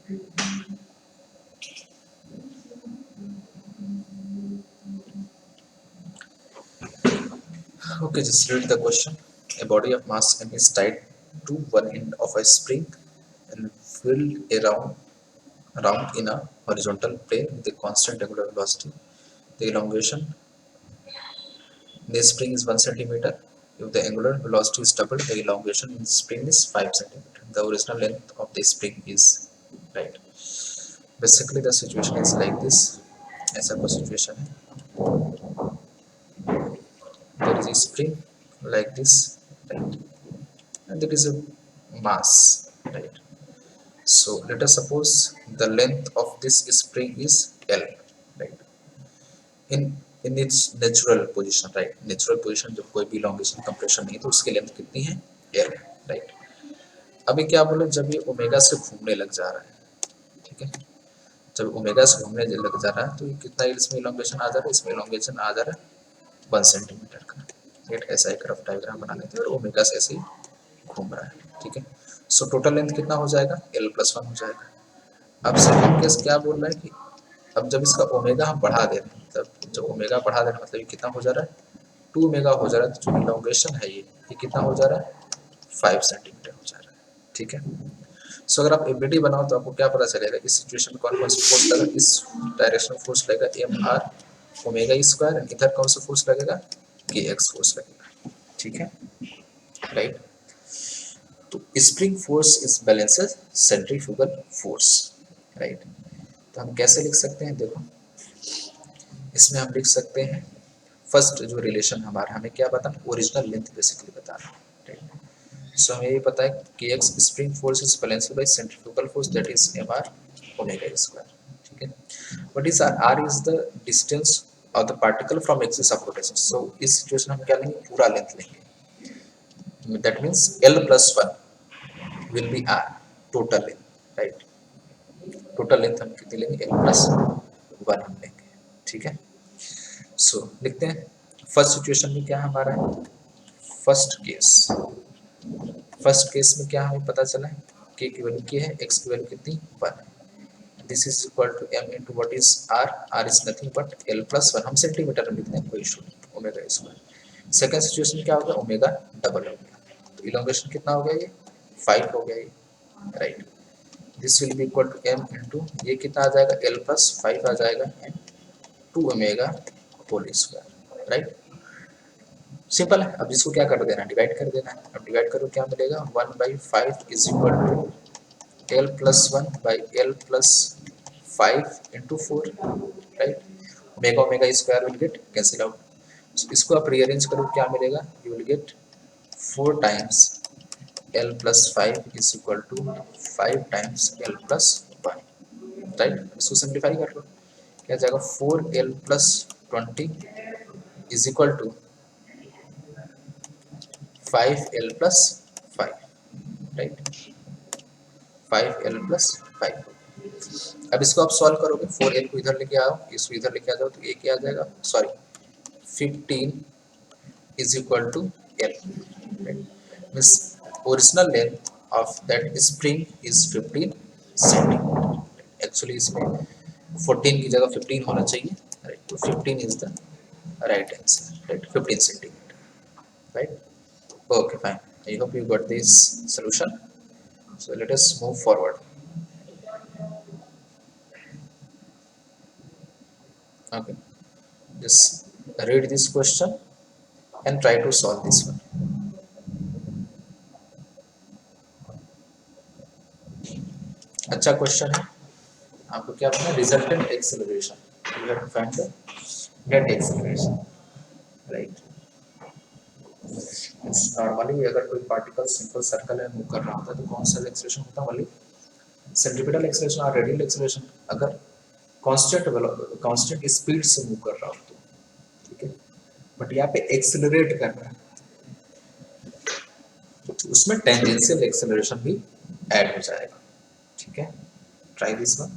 [SPEAKER 1] Okay, just read the question. A body of mass m is tied to one end of a spring and whirled around in a horizontal plane with a constant angular velocity. The elongation in the spring is 1 centimeter. If the angular velocity is doubled, the elongation in the spring is 5 centimeter. The original length of the spring is, right. Basically, the situation is like this. ऐसा कोई situation है. There is a spring like this, right, and there is a mass, right. So let us suppose the length of this spring is L, right, in its natural position, right. Natural position जब कोई भी elongation compression नहीं तो उसकी length कितनी है L, right. अभी क्या बोले, जब ये ओमेगा से घूमने लग जा रहा है, ठीक है, जब ओमेगा से घूमने लग जा रहा है तो ये कितना इसमें elongation आ जा रहा है, इसमें elongation आ जा रहा है 1 सेंटीमीटर का, राइट. ऐसा एक रफ डायग्राम बना लेते हैं और ओमेगा से ऐसे ही घूम रहा है, ठीक है. सो टोटल लेंथ कितना हो जाएगा L+1 हो जाएगा. अब सेकंड केस क्या बोल रहा है कि अब जब इसका ओमेगा हम बढ़ा दे रहे हैं, मतलब जब ओमेगा बढ़ा दे रहे हैं मतलब ये कितना हो जा रहा है 2 ओमेगा हो जा रहा है, तो जो इलॉन्गेशन है ये कितना हो जा रहा है 5 सेंटीमीटर हो जा रहा है, ठीक है. सो अगर आप एबीडी बनाओ तो आपको क्या पता चलेगा इस सिचुएशन में कौन कौन सा फोर्स लगेगा. इस डायरेक्शन में फोर्स लगेगा mr ओमेगा स्क्वायर, एंड इधर कौन सा फोर्स लगेगा kx फोर्स लगेगा, ठीक है, राइट. तो spring force is balances centrifugal force, right. तो हम कैसे लिख सकते हैं, देखो इसमें हम लिख सकते हैं फर्स्ट जो रिलेशन हमारा, हमें क्या बताना, ओरिजिनल लेंथ बेसिकली बताना, राइट. सो हमें ये पता है कि x spring force is balanced by centrifugal force that is mr omega square, ठीक है. What is r is the distance of the particle from axis of rotation. So इस situation में हम क्या लेंगे, पूरा लेंथ लेंगे, दैट मींस L+1 will be r total length, right. Total length हम कितनी लेंगे L+1 हम लेंगे, ठीक है. सो लिखते हैं फर्स्ट सिचुएशन में क्या हमारा है, फर्स्ट केस में क्या हमें पता चला है k की वैल्यू क्या है, x की वैल्यू कितनी 1 है. This is equal to m into what is r is nothing but L+1, हम सेंटीमीटर में लिखते हैं, कोई इशू नहीं, ओमेगा स्क्वायर. सेकंड सिचुएशन में क्या हो गया, ओमेगा डबल हो गया, तो इलोंगेशन कितना हो गया, ये 5 हो गया ये, right. This will be equal to m into ये कितना आ जाएगा L+5 आ जाएगा and 2 omega whole square, right. Simple है. अब इसको क्या कर देना, डिवाइड कर देना है. अब डिवाइड करो क्या मिलेगा, 1/5 is equal to L+1 by L+5 into 4, right. Omega omega square will get cancel out. इसको आप रीअरेंज करो क्या मिलेगा, you will get 4 times L+5 is equal to 5 times L+1, right. इसको सिंप्लीफाई कर लो, क्या जाएगा 4L+20 is equal to 5L+5, right. 5L+5. अब इसको आप सॉल्व करोगे, 4L को इधर लेके आओ, इसको इधर लेके आ जाओ, तो ये क्या आ जाएगा, sorry 15 is equal to L, right. Means original length of that spring is 15 centimetre. Actually इसमें 14 की जगह 15 होना चाहिए, राइट. तो 15 is the right answer, right, 15 centimetre, right. Okay, fine. I hope you got this solution. So let us move forward. Okay, just read this question and try to solve this one. अच्छा question है. आपको क्या पता है, resultant acceleration, you have to find the net acceleration, right. Normally अगर कोई particle simple circle में move कर रहा होता है तो कौन सा एक्सेलरेशन होता है, वही सेंट्रीपिटल एक्सेलरेशन और रेडियल एक्सेलरेशन. अगर कांस्टेंट स्पीड से मूव कर रहा हो तो, ठीक है. बट यहाँ पे एक्सेलरेट कर रहा है तो उसमें टेंजेंशियल एक्सेलरेशन भी ऐड हो जाएगा, ठीक है. Try this one.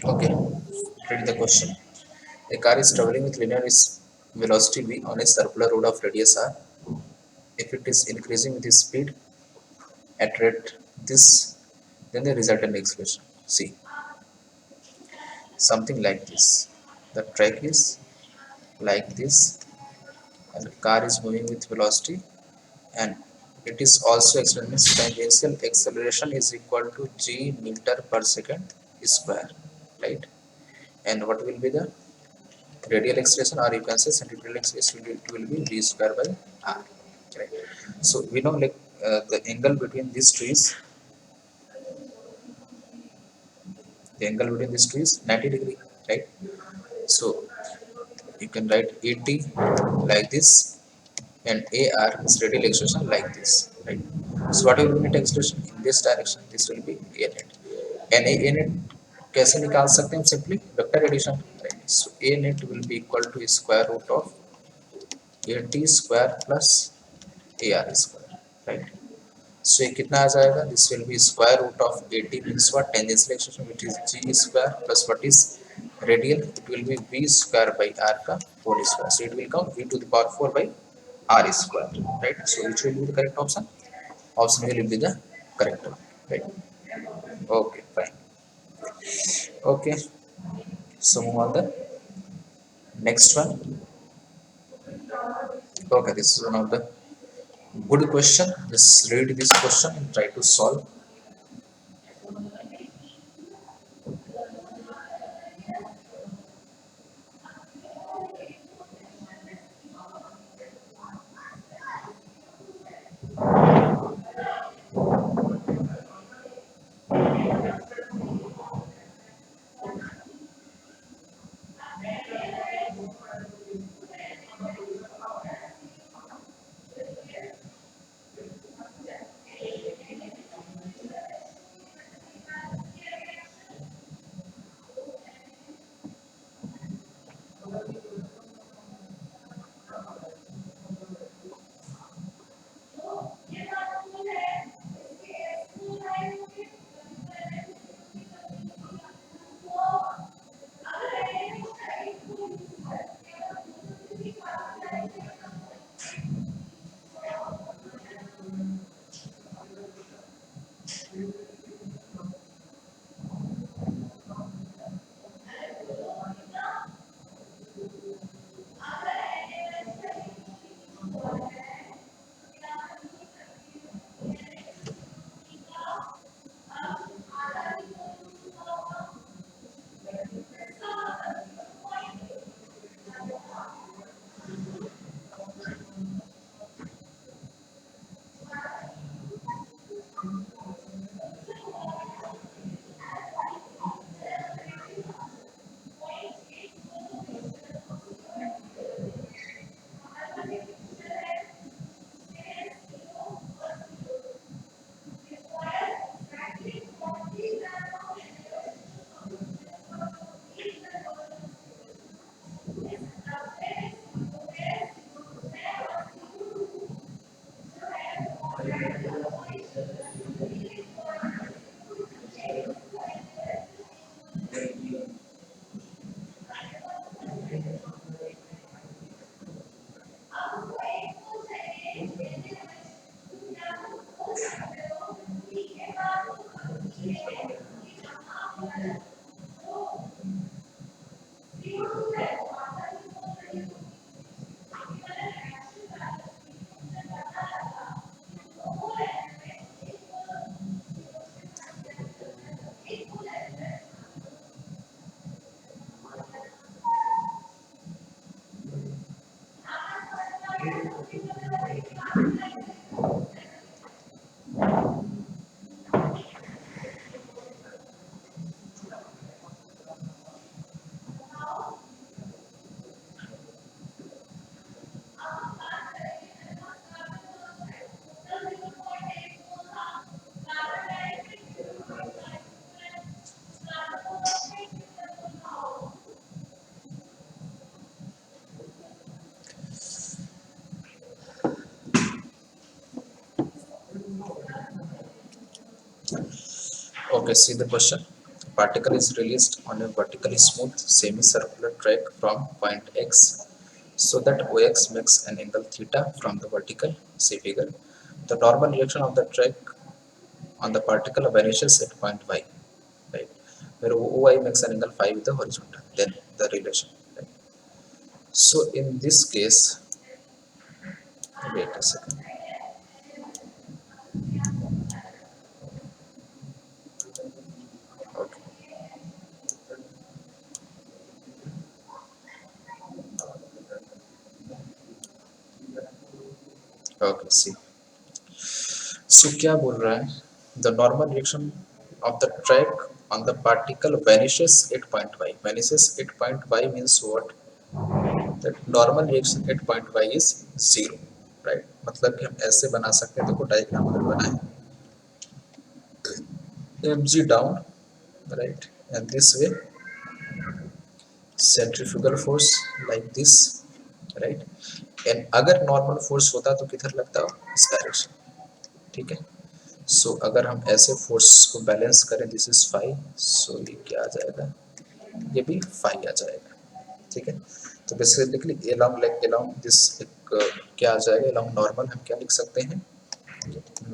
[SPEAKER 1] Okay, read the question. A car is traveling with linear velocity v on a circular road of radius r. If it is increasing with its speed at rate this, then the resultant acceleration. See, something like this. The track is like this, and the car is moving with velocity, and it is also experiencing tangential acceleration is equal to g meter per second square, right? And what will be the radial acceleration, or you can say centripetal acceleration, it will be v square by r, right? So we know, like, the angle between these two is, the angle between these two is 90 degree, right? So you can write at like this, and ar is radial acceleration like this, right? So what will be net acceleration in this direction? This will be a net. And a net कैसे निकाल सकते हैं? Simply vector addition, right? So a net will be equal to square root of at square plus ar square, right? So ये कितना आ जाएगा? This will be square root of 80 means what? Tangential acceleration, which is g square, plus what is radial? It will be v square by r का whole square. So it will come v to the power 4 by r square, right? So which will be the correct option? Option will be the correct one, right? Okay, fine. Okay, so move on the next one. Okay, this is one of the good question. Just read this question and try to solve. Okay, see the question. Particle is released on a vertically smooth semicircular track from point X so that OX makes an angle theta from the vertical. See figure. The normal reaction of the track on the particle vanishes at point Y, right? Where OY makes an angle phi with the horizontal. Then the relation, right? So in this case, wait a second. Okay, okay, see. So क्या बोल रहा है? The normal reaction of the track on the particle vanishes at point Y. Vanishes at point Y means what? That normal reaction at point Y is zero, right? मतलब कि हम ऐसे बना सकते हैं, देखो डायग्राम अगर बनाए mg down, right, and this way centrifugal force like this, right, and अगर normal force होता तो किधर लगता हो? इस डायरेक्शन, ठीक है. सो अगर हम ऐसे फोर्स को बैलेंस करें, दिस इज फाइव, सो ये क्या आ जाएगा? ये भी फाइव आ जाएगा, ठीक है. तो basically along like along this एक क्या आ जाएगा? अलोंग नॉर्मल हम क्या लिख सकते हैं?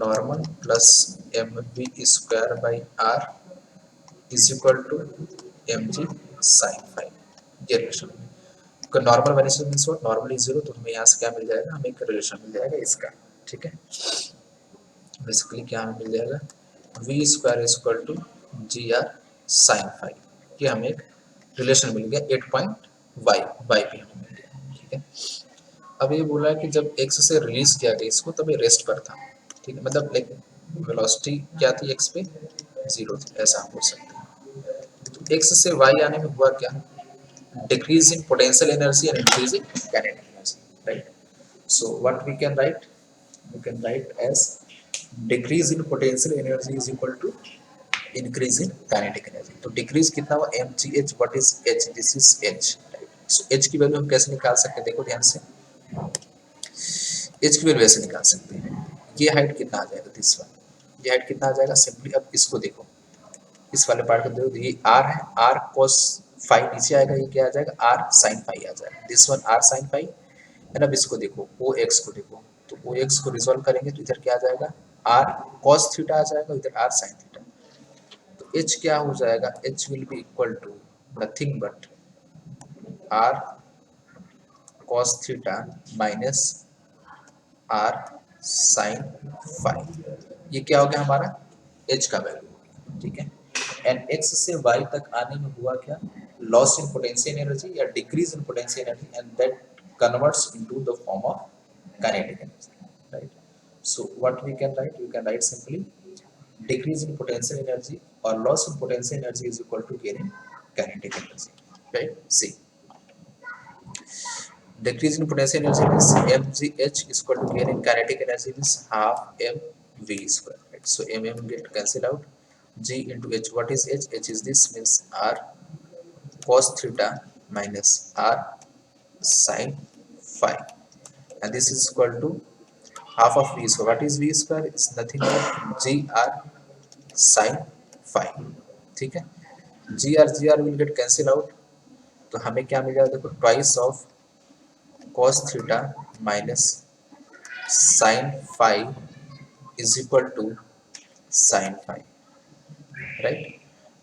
[SPEAKER 1] Normal plus m v square by r is equal to m g sine five. ये relation normal variation means what? Normal is zero, तो हमें यहाँ से क्या मिल जाएगा? हमें एक रिलेशन मिल जाएगा इसका, ठीक है. बेसिकली क्या हमें मिल जाएगा? V square is equal to g r sine five. ये हमें एक रिलेशन मिल गया 8 पॉइंट वाई वाई पे हमें मिल गया, ठीक है. अब ये बोला है कि जब एक्स से रिलीज किया गया इसको, तब ये रेस्ट पर था, ठीक है. मतलब लाइक वेलोसिटी क्या थी एक्स पे? जीरो थी, ऐसा हम बोल सकते हैं. तो एक्स से वाई आने में हुआ क्या? Decrease in potential energy and increase in kinetic energy, right. So what we can write? We can write as decrease in potential energy is equal to increase in kinetic energy. तो decrease कितना हुआ? mgh. what is h? this is h, right. so h की value हम कैसे निकाल सकते हैं? देखो ध्यान से, h की वैल्यू ऐसे निकाल सकते हैं. ये हाइट कितना आ जाएगा? This one. ये हाइट कितना आ जाएगा? सिंपली अब इसको देखो, इस वाले पार्ट को देखो, ये r है, r cos फाई नीचे आएगा, ये क्या आ जाएगा? r sin फाई आ जाएगा. This one r sin phi. And अब इसको देखो, ओ एक्स को देखो, तो ओ एक्स को रिजोल्व करेंगे तो इधर क्या आ जाएगा? आर कॉस थीटा आ जाएगा, इधर आर साइन थीटा. तो एच क्या हो जाएगा? H will be equal to nothing but r cos theta minus r sine five. ये क्या हो गया हमारा? एच का वैल्यू, ठीक है. एंड एक्स से वाई तक आने में हुआ क्या? लॉस इन पोटेंशियल एनर्जी या decrease in potential energy, and that converts into the form of kinetic energy, right. So what we can write? We can write simply decrease in potential energy or loss in potential energy is equal to gain in kinetic energy, right. See, decrease in potential energy means mgh is equal to gain in kinetic energy means half mv square, right. So get cancelled out. G into h, what is h? H is this, means r cos theta minus r sin phi, and this is equal to half of v square. What is v square? Is nothing but g r sin phi, ठीक है. g r will get cancel out, तो हमें क्या मिल जाएगा? देखो twice of cos theta minus sin phi is equal to sin phi, right.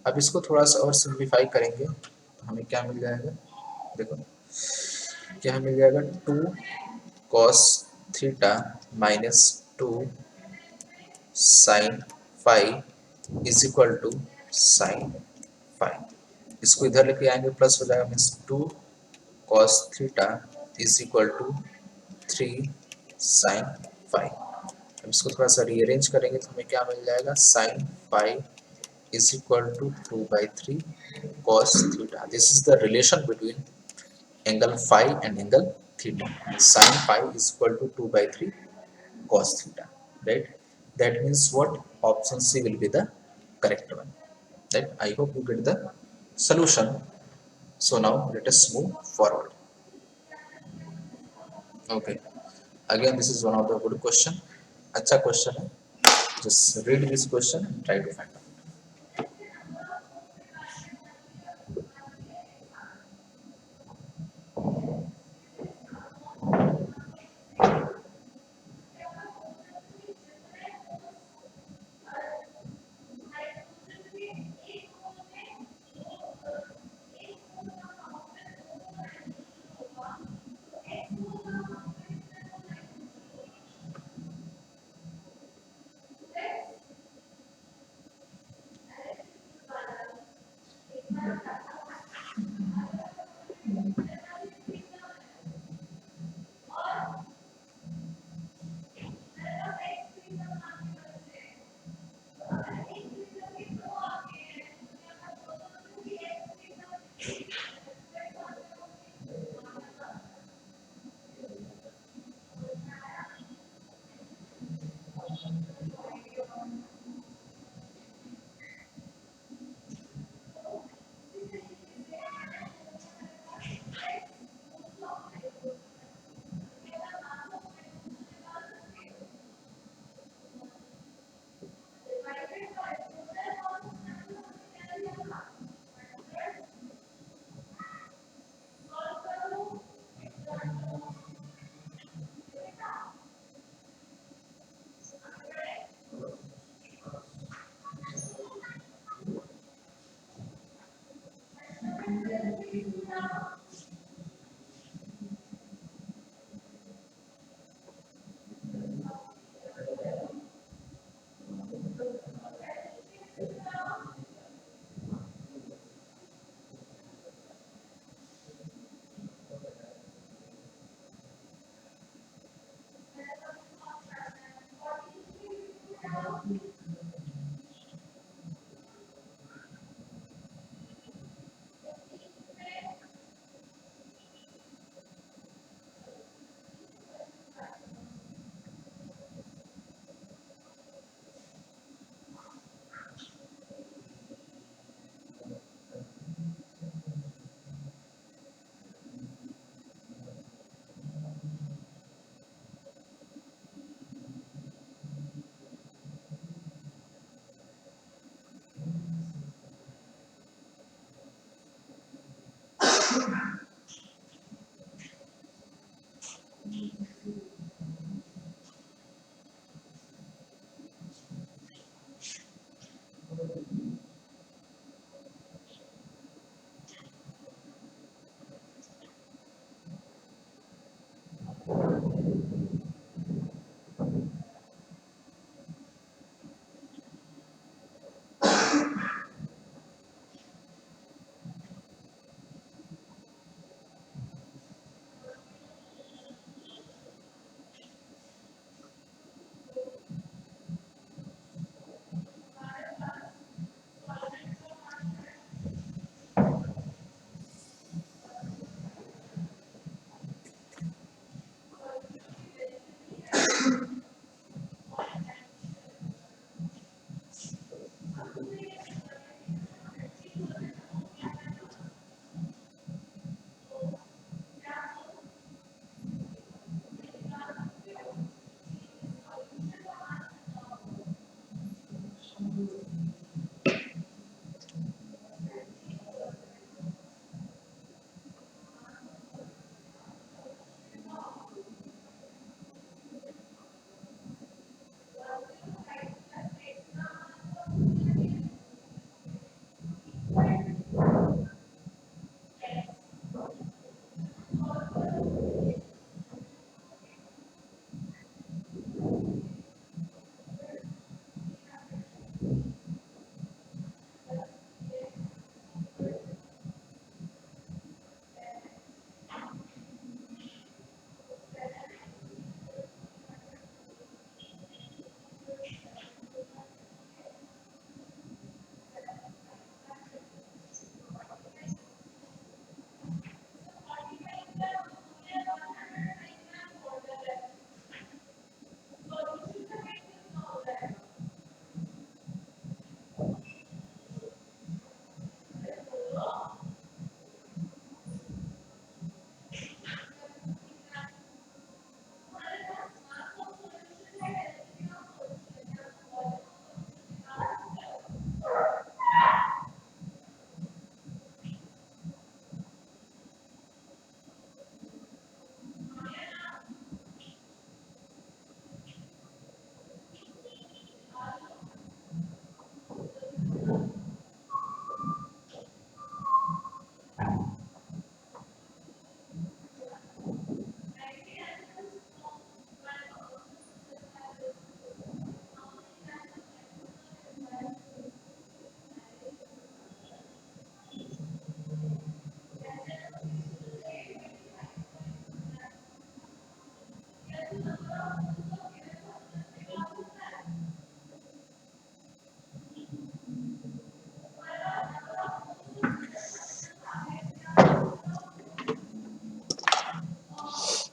[SPEAKER 1] अब इसको थोड़ा सा और सिंप्लीफाई करेंगे तो हमें क्या मिल जाएगा? देखो क्या मिल जाएगा? 2 cos theta minus 2 sin phi is equal to sin phi. इसको इधर लेके आएंगे, प्लस हो जाएगा, means 2 cos theta is equal to 3 sin phi. अब इसको थोड़ा सा रीअरेंज करेंगे तो हमें क्या मिल जाएगा, sine phi is equal to 2 by 3 cos theta. This is the relation between angle phi and angle theta. Sin phi is equal to 2 by 3 cos theta, right? That means what? Option C will be the correct one, right? I hope you get the solution. So now let us move forward. Okay, again this is one of the good question. अच्छा question है, just read this question and try to find out.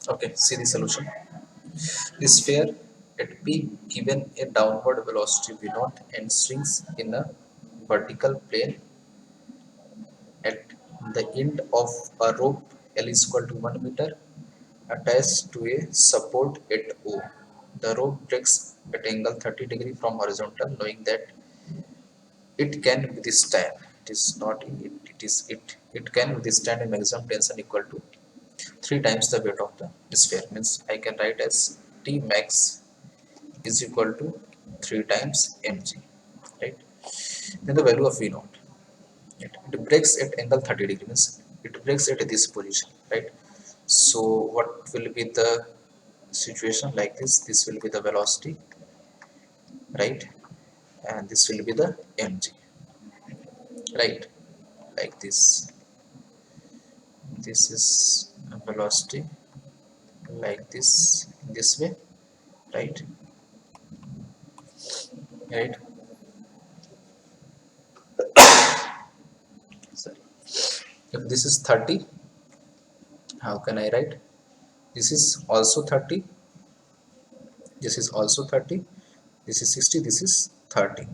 [SPEAKER 1] Okay, see the solution. The sphere at P given a downward velocity v naught and swings in a vertical plane at the end of a rope L is equal to 1 meter attached to a support at O. The rope breaks at angle 30 degree from horizontal, knowing that it can withstand. It is not it. It can withstand a maximum tension equal to 3 times the weight of the sphere. Means I can write as T max is equal to 3 times mg, right? Then the value of v naught, it breaks at angle 30 degree, means it breaks at this position, right? So what will be the situation like this? This will be the velocity, right? And this will be the mg, right? Like this is a velocity like this way, right? Right. Sorry. If this is 30, how can I write? This is also 30, this is also 30, this is 60, this is 30,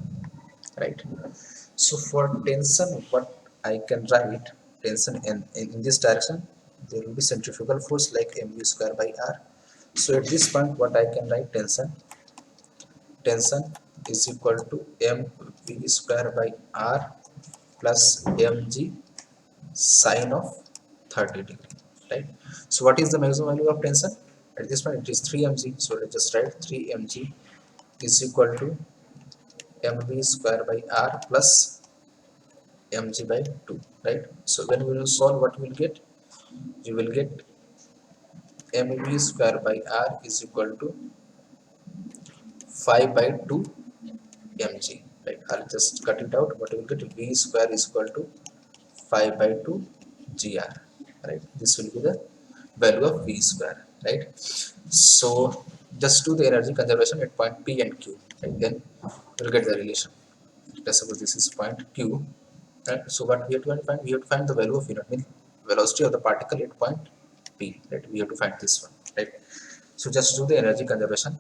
[SPEAKER 1] right? So for tension, what I can write, tension in this direction, there will be centrifugal force like mv square by r. So at this point, what I can write, tension is equal to mv square by r plus mg sine of 30 degree, right? So what is the maximum value of tension? At this point, it is 3 mg. So let's just write 3 mg is equal to mv square by r plus mg by 2, right? So when we will solve, what we will get? You will get mv square by r is equal to 5 by 2 mg, right? I'll just cut it out. What you will get? V square is equal to 5 by 2 gr, right? This will be the value of v square, right? So just do the energy conservation at point p and q, right? Then we'll get the relation. Let's suppose this is point q, right? So what we have to find? We have to find the value of v naught, means velocity of the particle at point p, right? We have to find this one, right? So just do the energy conservation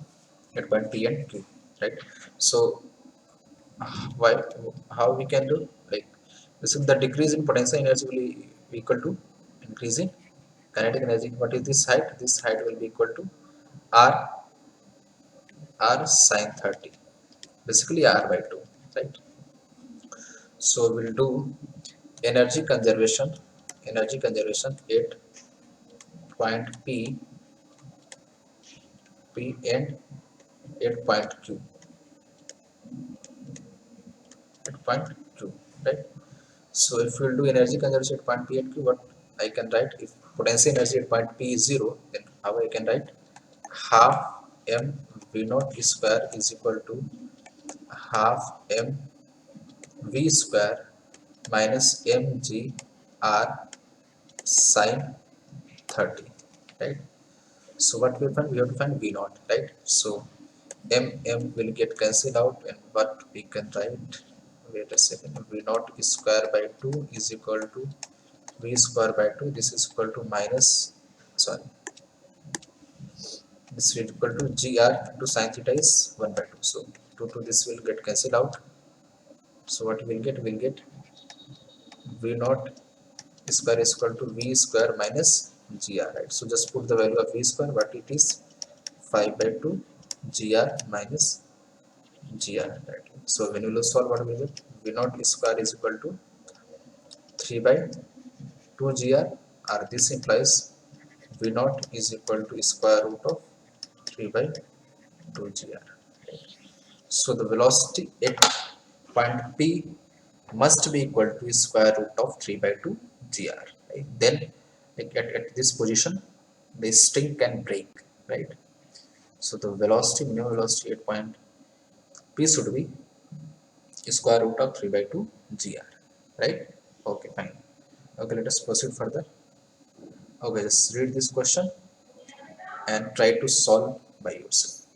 [SPEAKER 1] at point p and q, right? So why, how we can do, like, this is the decrease in potential energy will be equal to increase in kinetic energy. What is this height? This height will be equal to r sine 30, basically r by 2, right? So we'll do energy conservation, at point p and at point q, right? So if we'll do energy conservation at point p and q, what I can write? If potential energy at point p is 0, then how I can write? Half m v naught square is equal to half m v square minus mg r sine 30, right? So what we find? We have to find v naught, right? So m will get cancelled out, and what we can write? Wait a second. V naught square by 2 is equal to v square by 2. This is equal to minus, sorry, this is equal to gr into sine theta is 1 by 2. So 2 to this will get cancelled out. So what we'll get? We'll get v naught square is equal to v square minus gr, right? So just put the value of v square, what it is, 5 by 2 gr minus gr, right? So when you will solve, what will get? V naught square is equal to 3 by 2 gr, or this implies v naught is equal to square root of 3 by 2 gr. So the velocity at point P must be equal to square root of 3 by 2 gr, right? Then like at this position, the string can break, right? So the velocity, minimum velocity at point P should be square root of 3 by 2 gr, right? Okay, fine. Okay, let us proceed further. Okay, just read this question and try to solve by yourself.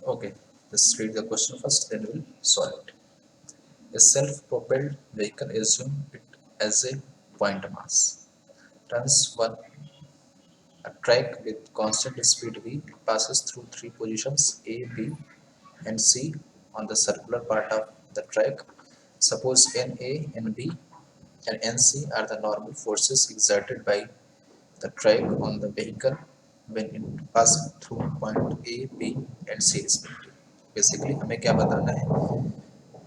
[SPEAKER 1] Okay, let's read the question first, then we'll solve it. A self-propelled vehicle, assume it as a point mass, runs one a track with constant speed v, passes through three positions A, B, and C on the circular part of the track. Suppose NA, NB, and NC are the normal forces exerted by the track on the vehicle when it passes through point A, B, and C respectively. Basically, हमें क्या बताना है?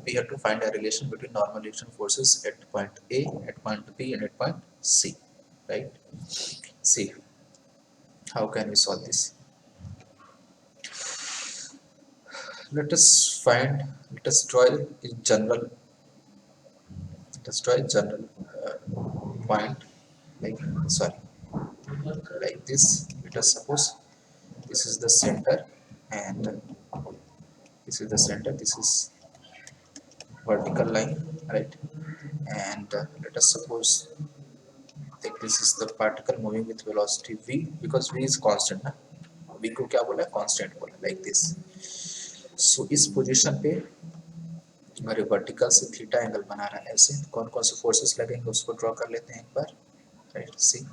[SPEAKER 1] We have to find a relation between normal reaction forces at point A, at point B, and at point C. Right? See, how can we solve this? Let us find. Let us draw a general. Let us draw a general point. Like sorry, like this. Let us suppose this is the center, and this is the center. This is vertical line, right? And let us suppose that this is the particle moving with velocity v, because v is constant ना, v को क्या बोला है, constant बोला, like this. So इस position पे हमारे vertical से थीटा एंगल बना रहा है ऐसे. कौन कौन से फोर्सेस लगेंगे उसको ड्रॉ कर लेते हैं एक बार. Right, see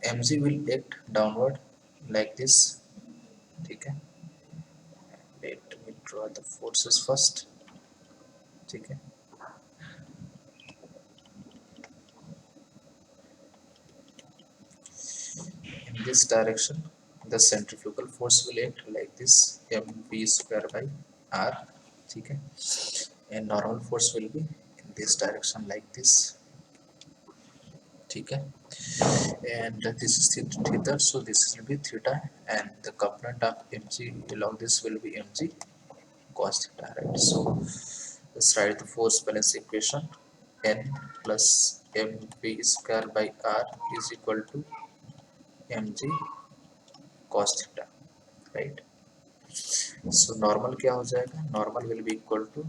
[SPEAKER 1] mg will act downward like this. ठीक है, let me draw the forces first. ठीक है, in this direction the centrifugal force will act like this, mv square by r. ठीक है, and normal force will be in this direction like this. ठीक है, and this is theta, so this will be theta, and the component of mg along this will be mg cos theta, right? So let's write the force balance equation. n plus mv square by r is equal to mg cos theta, right? So normal क्या हो जाएगा, normal will be equal to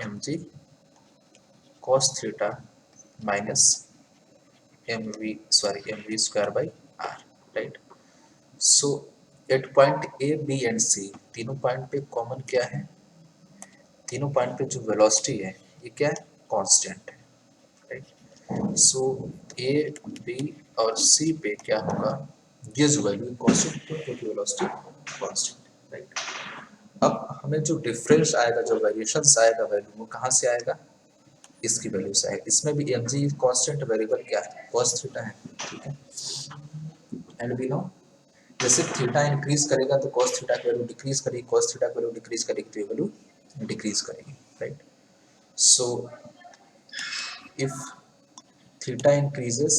[SPEAKER 1] mg cos theta minus mv square by r, right? So at point A B and C तीनों point पे common क्या है, तीनों point पे जो वेलोसिटी है ये क्या है, कांस्टेंट है, राइट? सो ए बी और सी पे क्या होगा, ये जो वैल्यू कांस्टेंट क्यों, क्योंकि वेलोसिटी कांस्टेंट है, राइट? अब हमें जो डिफरेंस आएगा, जो वेरिएशंस आएगा वैल्यू, वो कहाँ से आएगा, इसकी वैल्यू से आएगा। इसमें भी एम जी कांस्टेंट वेरिएबल क्या है, cos थीटा है, ठीक है? एंड वी नो जैसे थीटा इंक्रीज करेगा तो cos थीटा की वैल्यू डिक्रीज करेगी, cos थीटा की वैल्यू डिक्रीज करेगी तो ये वैल्यू डिक्रीज करेगी, right? So if theta increases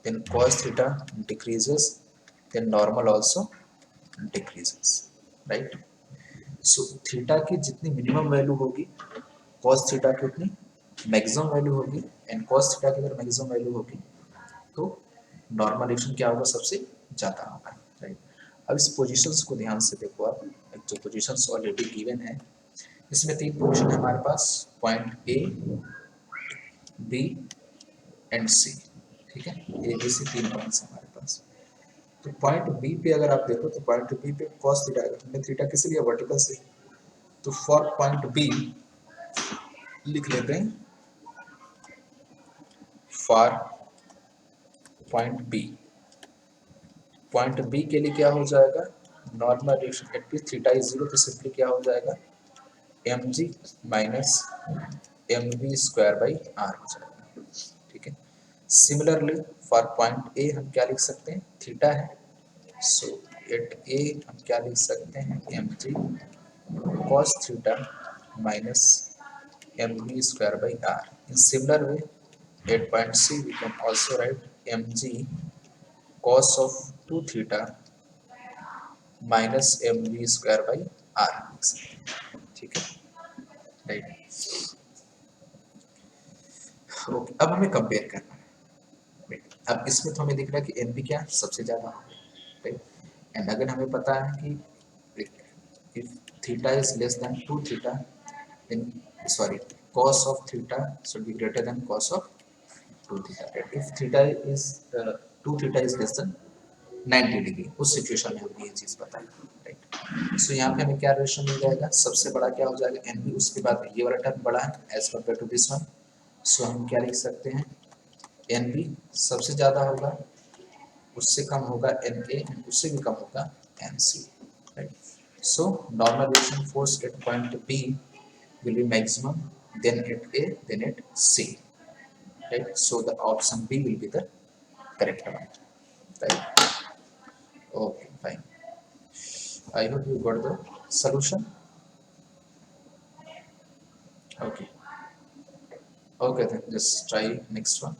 [SPEAKER 1] then cos theta decreases, then normal also decreases, right? So theta की जितनी मिनिमम वैल्यू होगी cos थीटा की उतनी मैक्सिमम वैल्यू होगी, एंड cos थीटा की अगर मैक्सिमम वैल्यू होगी तो नॉर्मलाइजेशन क्या होगा, सबसे ज़्यादा होगा, राइट? अब इस पोजीशंस को ध्यान से देखो आप, जो पोजीशंस ऑलरेडी गिवन है, इसमें तीन पोजीशन है हमारे पास, पॉइंट ए बी एंड सी, ठीक है? ए बी सी तीन पॉइंट्स हैं हमारे पास। तो पॉइंट बी पे अगर आप देखो तो पॉइंट बी पे cos थीटा, हमने थीटा किस लिए, वर्टिकल से, तो फॉर पॉइंट बी लिख लेते हैं, फॉर पॉइंट बी के लिए क्या हो जाएगा, normal direction at P theta is zero, तो सिंपली क्या हो जाएगा, m g minus m v square by r हो जाएगा, ठीक है? सिमिलरली फॉर पॉइंट ए हम क्या लिख सकते हैं, थीटा है, सो एट ए हम क्या लिख सकते हैं, m g cos theta minus m v square by r. In similar way at point C we can also write m g cos of two theta minus m v square by r लिख सकते हैं, ठीक है, right? Okay, अब हमें compare करना है। अब इसमें तो हमें दिख रहा है कि एन बी क्या सबसे ज़्यादा हो गया, राइट? एंड अगर हमें पता है कि if theta is less than two theta then sorry cos of theta should be greater than cos of 2 theta, right? If theta is 2 theta is less than 90 degree, उस सिचुएशन में हमें ये चीज पता है, राइट? सो यहाँ पे हमें क्या रिलेशन मिल जाएगा, सबसे बड़ा क्या हो जाएगा, एन बी, उसके बाद ये वाला टर्म बड़ा है as compared to this one, so हम क्या लिख सकते हैं, एन बी सबसे ज्यादा होगा, उससे कम होगा एन ए, उससे भी कम होगा N C, right? So normalization force at point B will be maximum, then at A, then at C, right? So the option B will be the correct one, right? Okay, fine. I hope you got the solution. Okay, okay, then just try next one.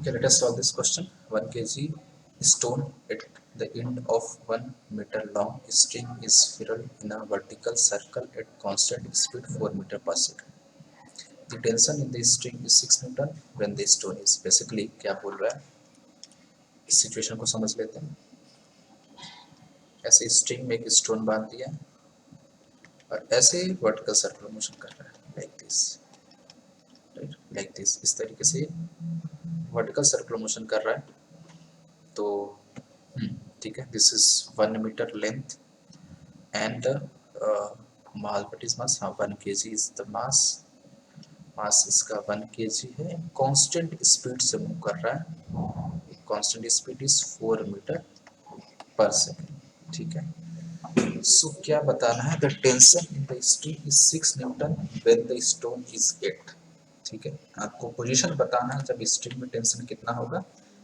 [SPEAKER 1] Okay, let us solve this question. 1 kg stone at the end of 1 meter long string is filled in a vertical circle at constant speed 4 meter per second. The tension in the string is 6 Newton when the stone is basically क्या बोल रहा है, इस situation को समझ लेते हैं. ऐसे स्ट्रिंग में एक स्टोन बांध दिया है और ऐसे वर्टिकल सर्कुलर मोशन कर रहा है like this, right, like this. इस तरीके से वर्टिकल सर्कुलर मोशन कर रहा है. तो ठीक है, this is 1 metre length and mass, what is mass, हाँ 1 kg इज द मास. मास इसका 1 kg है. कांस्टेंट स्पीड से मूव कर रहा है. कांस्टेंट स्पीड इज 4 मीटर पर सेकेंड. ठीक है. सो क्या बताना है, the tension in the string is 6 Newton when the stone is 8. ठीक है, आपको पोजीशन बताना है जब स्ट्रिंग में टेंशन कितना होगा,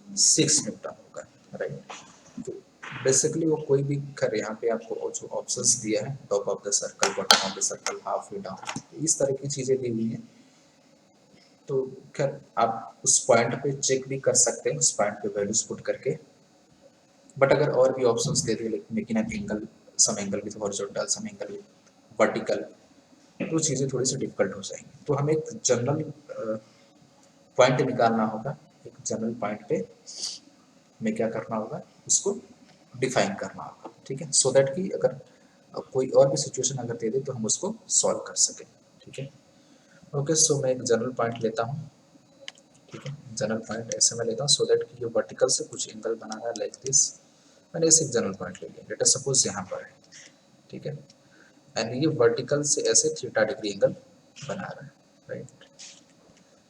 [SPEAKER 1] 6 न्यूटन होगा, राइट. तो बेसिकली वो कोई भी कर, यहाँ पे आपको जो ऑप्शंस दिया है, top of the circle, bottom of the circle, half way down, इस तरह की चीजें दी हुई हैं. तो खैर आप उस पॉइंट पे चेक भी कर सकते हैं, उस पॉइंट पे वैल्यूज पुट करके. बट अगर और भी ऑप्शंस दे दे, लेकिन an angle, some angle with horizontal, some angle with vertical, तो चीज़ें थोड़ी सी डिफिकल्ट हो जाएंगी. तो हमें एक जनरल पॉइंट निकालना होगा. एक जनरल पॉइंट पे हमें क्या करना होगा, उसको डिफाइन करना होगा. ठीक है, सो दैट कि अगर कोई और भी सिचुएशन अगर दे दे तो हम उसको सॉल्व कर सकें. ठीक है. ओके, सो मैं एक जनरल पॉइंट लेता हूँ. ठीक है, जनरल पॉइंट ऐसे मैं लेता हूँ सो दैट कि ये वर्टिकल से कुछ एंगल बना रहा है लाइक दिस. मैंने ऐसे एक जनरल पॉइंट ले लिया, लेट अस सपोज यहाँ पर है. ठीक है, एंड ये वर्टिकल से ऐसे थीटा डिग्री एंगल बना रहा है, राइट.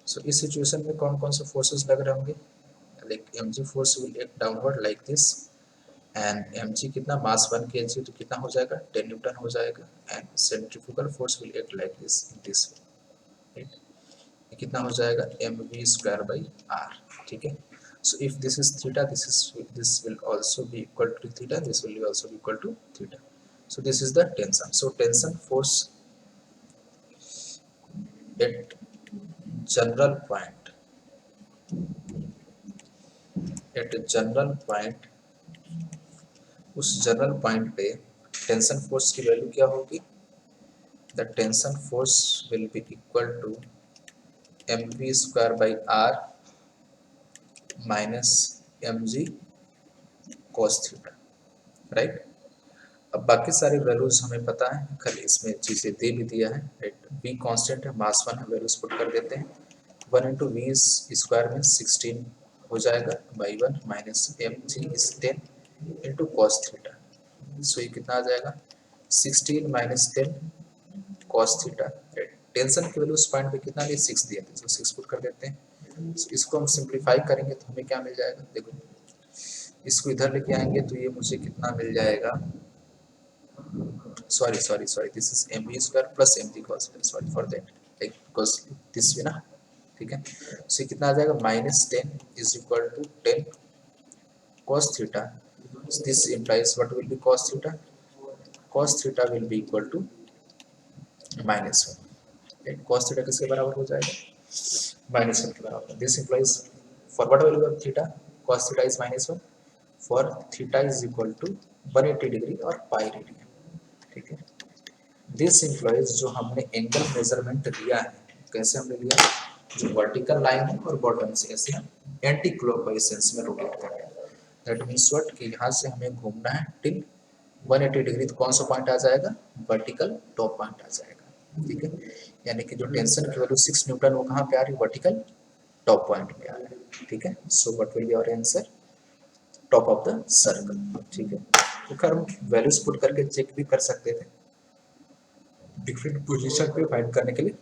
[SPEAKER 1] सो इस सिचुएशन में कौन कौन से फोर्सेस लग रहे होंगे, like mg force will act downward like this. And mg कितना, मास 1 kg, तो कितना हो जाएगा, 10 न्यूटन हो जाएगा. And centrifugal force will act like this, in this way, right. ये कितना हो जाएगा, mv स्क्वायर बाई r. ठीक है. So if this is theta, this will also be equal to theta. This will also be equal to theta. So this is the tension. So tension force at general point, at general point, उस general point पे tension force की value क्या होगी, the tension force will be equal to mv square by r minus mg cos theta, right. अब बाकी सारे values हमें पता है, खाली इसमें चीजें दे भी दिया है, राइट. बी कांस्टेंट है, मास 1 है, वैल्यूज पुट कर देते हैं. 1 इंटू वी स्क्वायर में 16 हो जाएगा by 1 minus m g is 10 into cos theta. So ये कितना आ जाएगा, 16 माइनस 10 कॉस थीटा. टेंशन की वैल्यू उस पॉइंट पे कितना लिए, 6 दिया था, 6 पुट कर देते हैं. so, इसको हम सिंप्लीफाई करेंगे तो हमें क्या मिल जाएगा, देखो इसको इधर लेके आएंगे तो ये मुझे कितना मिल जाएगा, sorry, this is mv square plus mg cos, sorry for that, like because this way ना. ठीक है, so कितना आ जाएगा, minus 10 is equal to 10 cos theta. This implies what will be cos theta, cos theta will be equal to minus 1. cos theta किसके बराबर हो जाएगा, माइनस 1 के बराबर. This implies for what value of theta, cos theta is minus 1, for theta is equal to 180 degree और pi radian. ठीक है. This employees जो हमने एंगल मेजरमेंट लिया है, कैसे हमने लिया, जो वर्टिकल लाइन है और बॉटम से ऐसे हम एंटी क्लॉकवाइज सेंस में रोटेट कर रहे हैं. दैट मींस व्हाट, कि यहाँ से हमें घूमना है टिल 180 डिग्री, तो कौन सा पॉइंट आ जाएगा, वर्टिकल टॉप पॉइंट आ जाएगा. ठीक है, यानी कि जो टेंशन की वैल्यू 6 न्यूटन वो कहाँ पे आ रही है, वर्टिकल टॉप पॉइंट पे आ रहा है. ठीक है, so what will be our answer, top of the circle. ठीक है, तो खैर हम वैल्यूज पुट करके चेक भी कर सकते थे डिफरेंट पोजीशन पे फाइंड करने के लिए,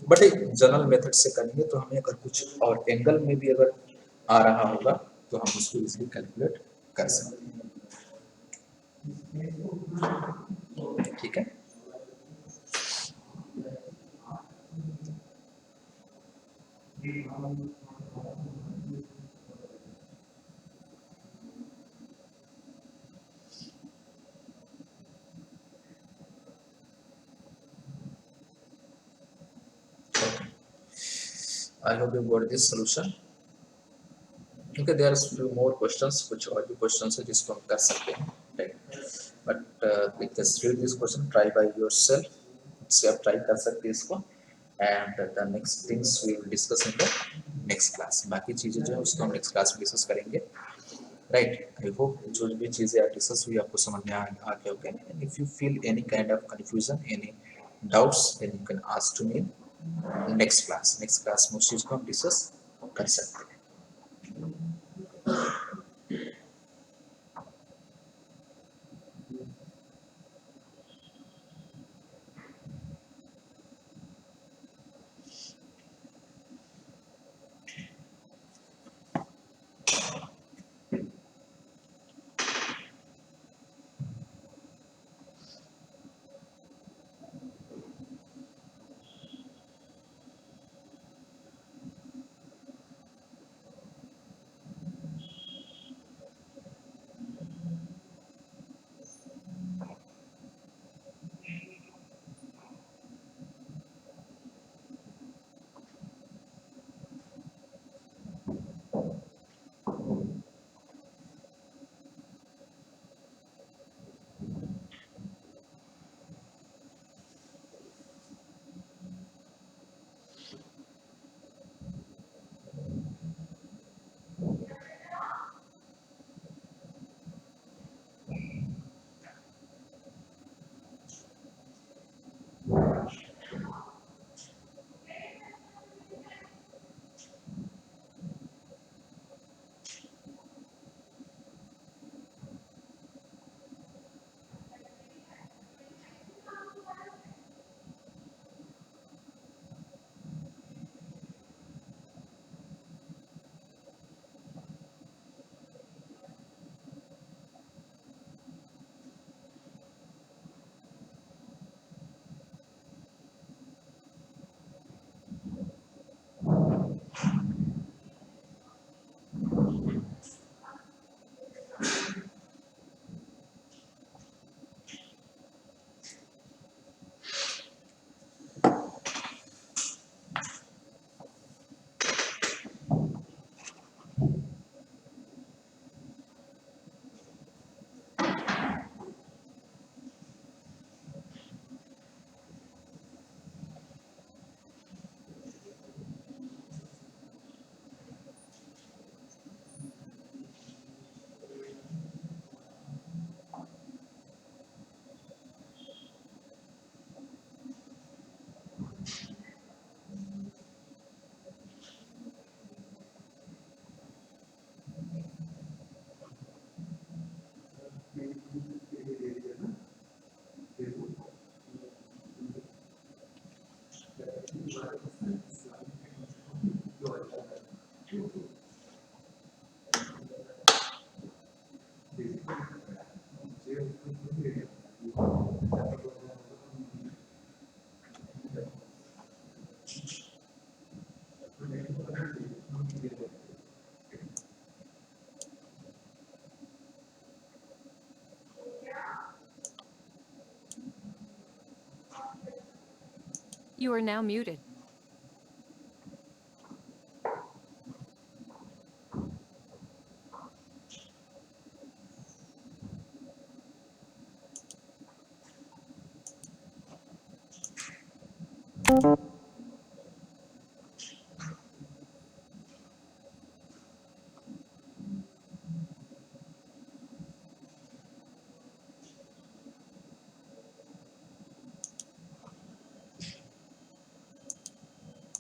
[SPEAKER 1] बट एक जनरल मेथड से करेंगे तो हमें अगर कुछ और एंगल में भी अगर आ रहा होगा तो हम उसको इजीली कैलकुलेट कर सकते हैं. ठीक है. I hope you got this solution. Okay, there are few more questions, कुछ और भी questions है जिसको हम कर सकते हैं, right? But like just read this question, try by yourself, से आप try कर सकते हैं इसको, and the next things we will discuss in the next class. बाकी चीजें जो है उसको हम next class में discuss करेंगे, right? I hope जो भी चीजें आप discuss हुई आपको समझ में आ गया होगा, and if you feel any kind of confusion, any doubts, then you can ask to me next class. Next class में उस चीज को हम discuss कर सकते हैं.
[SPEAKER 2] You are now muted.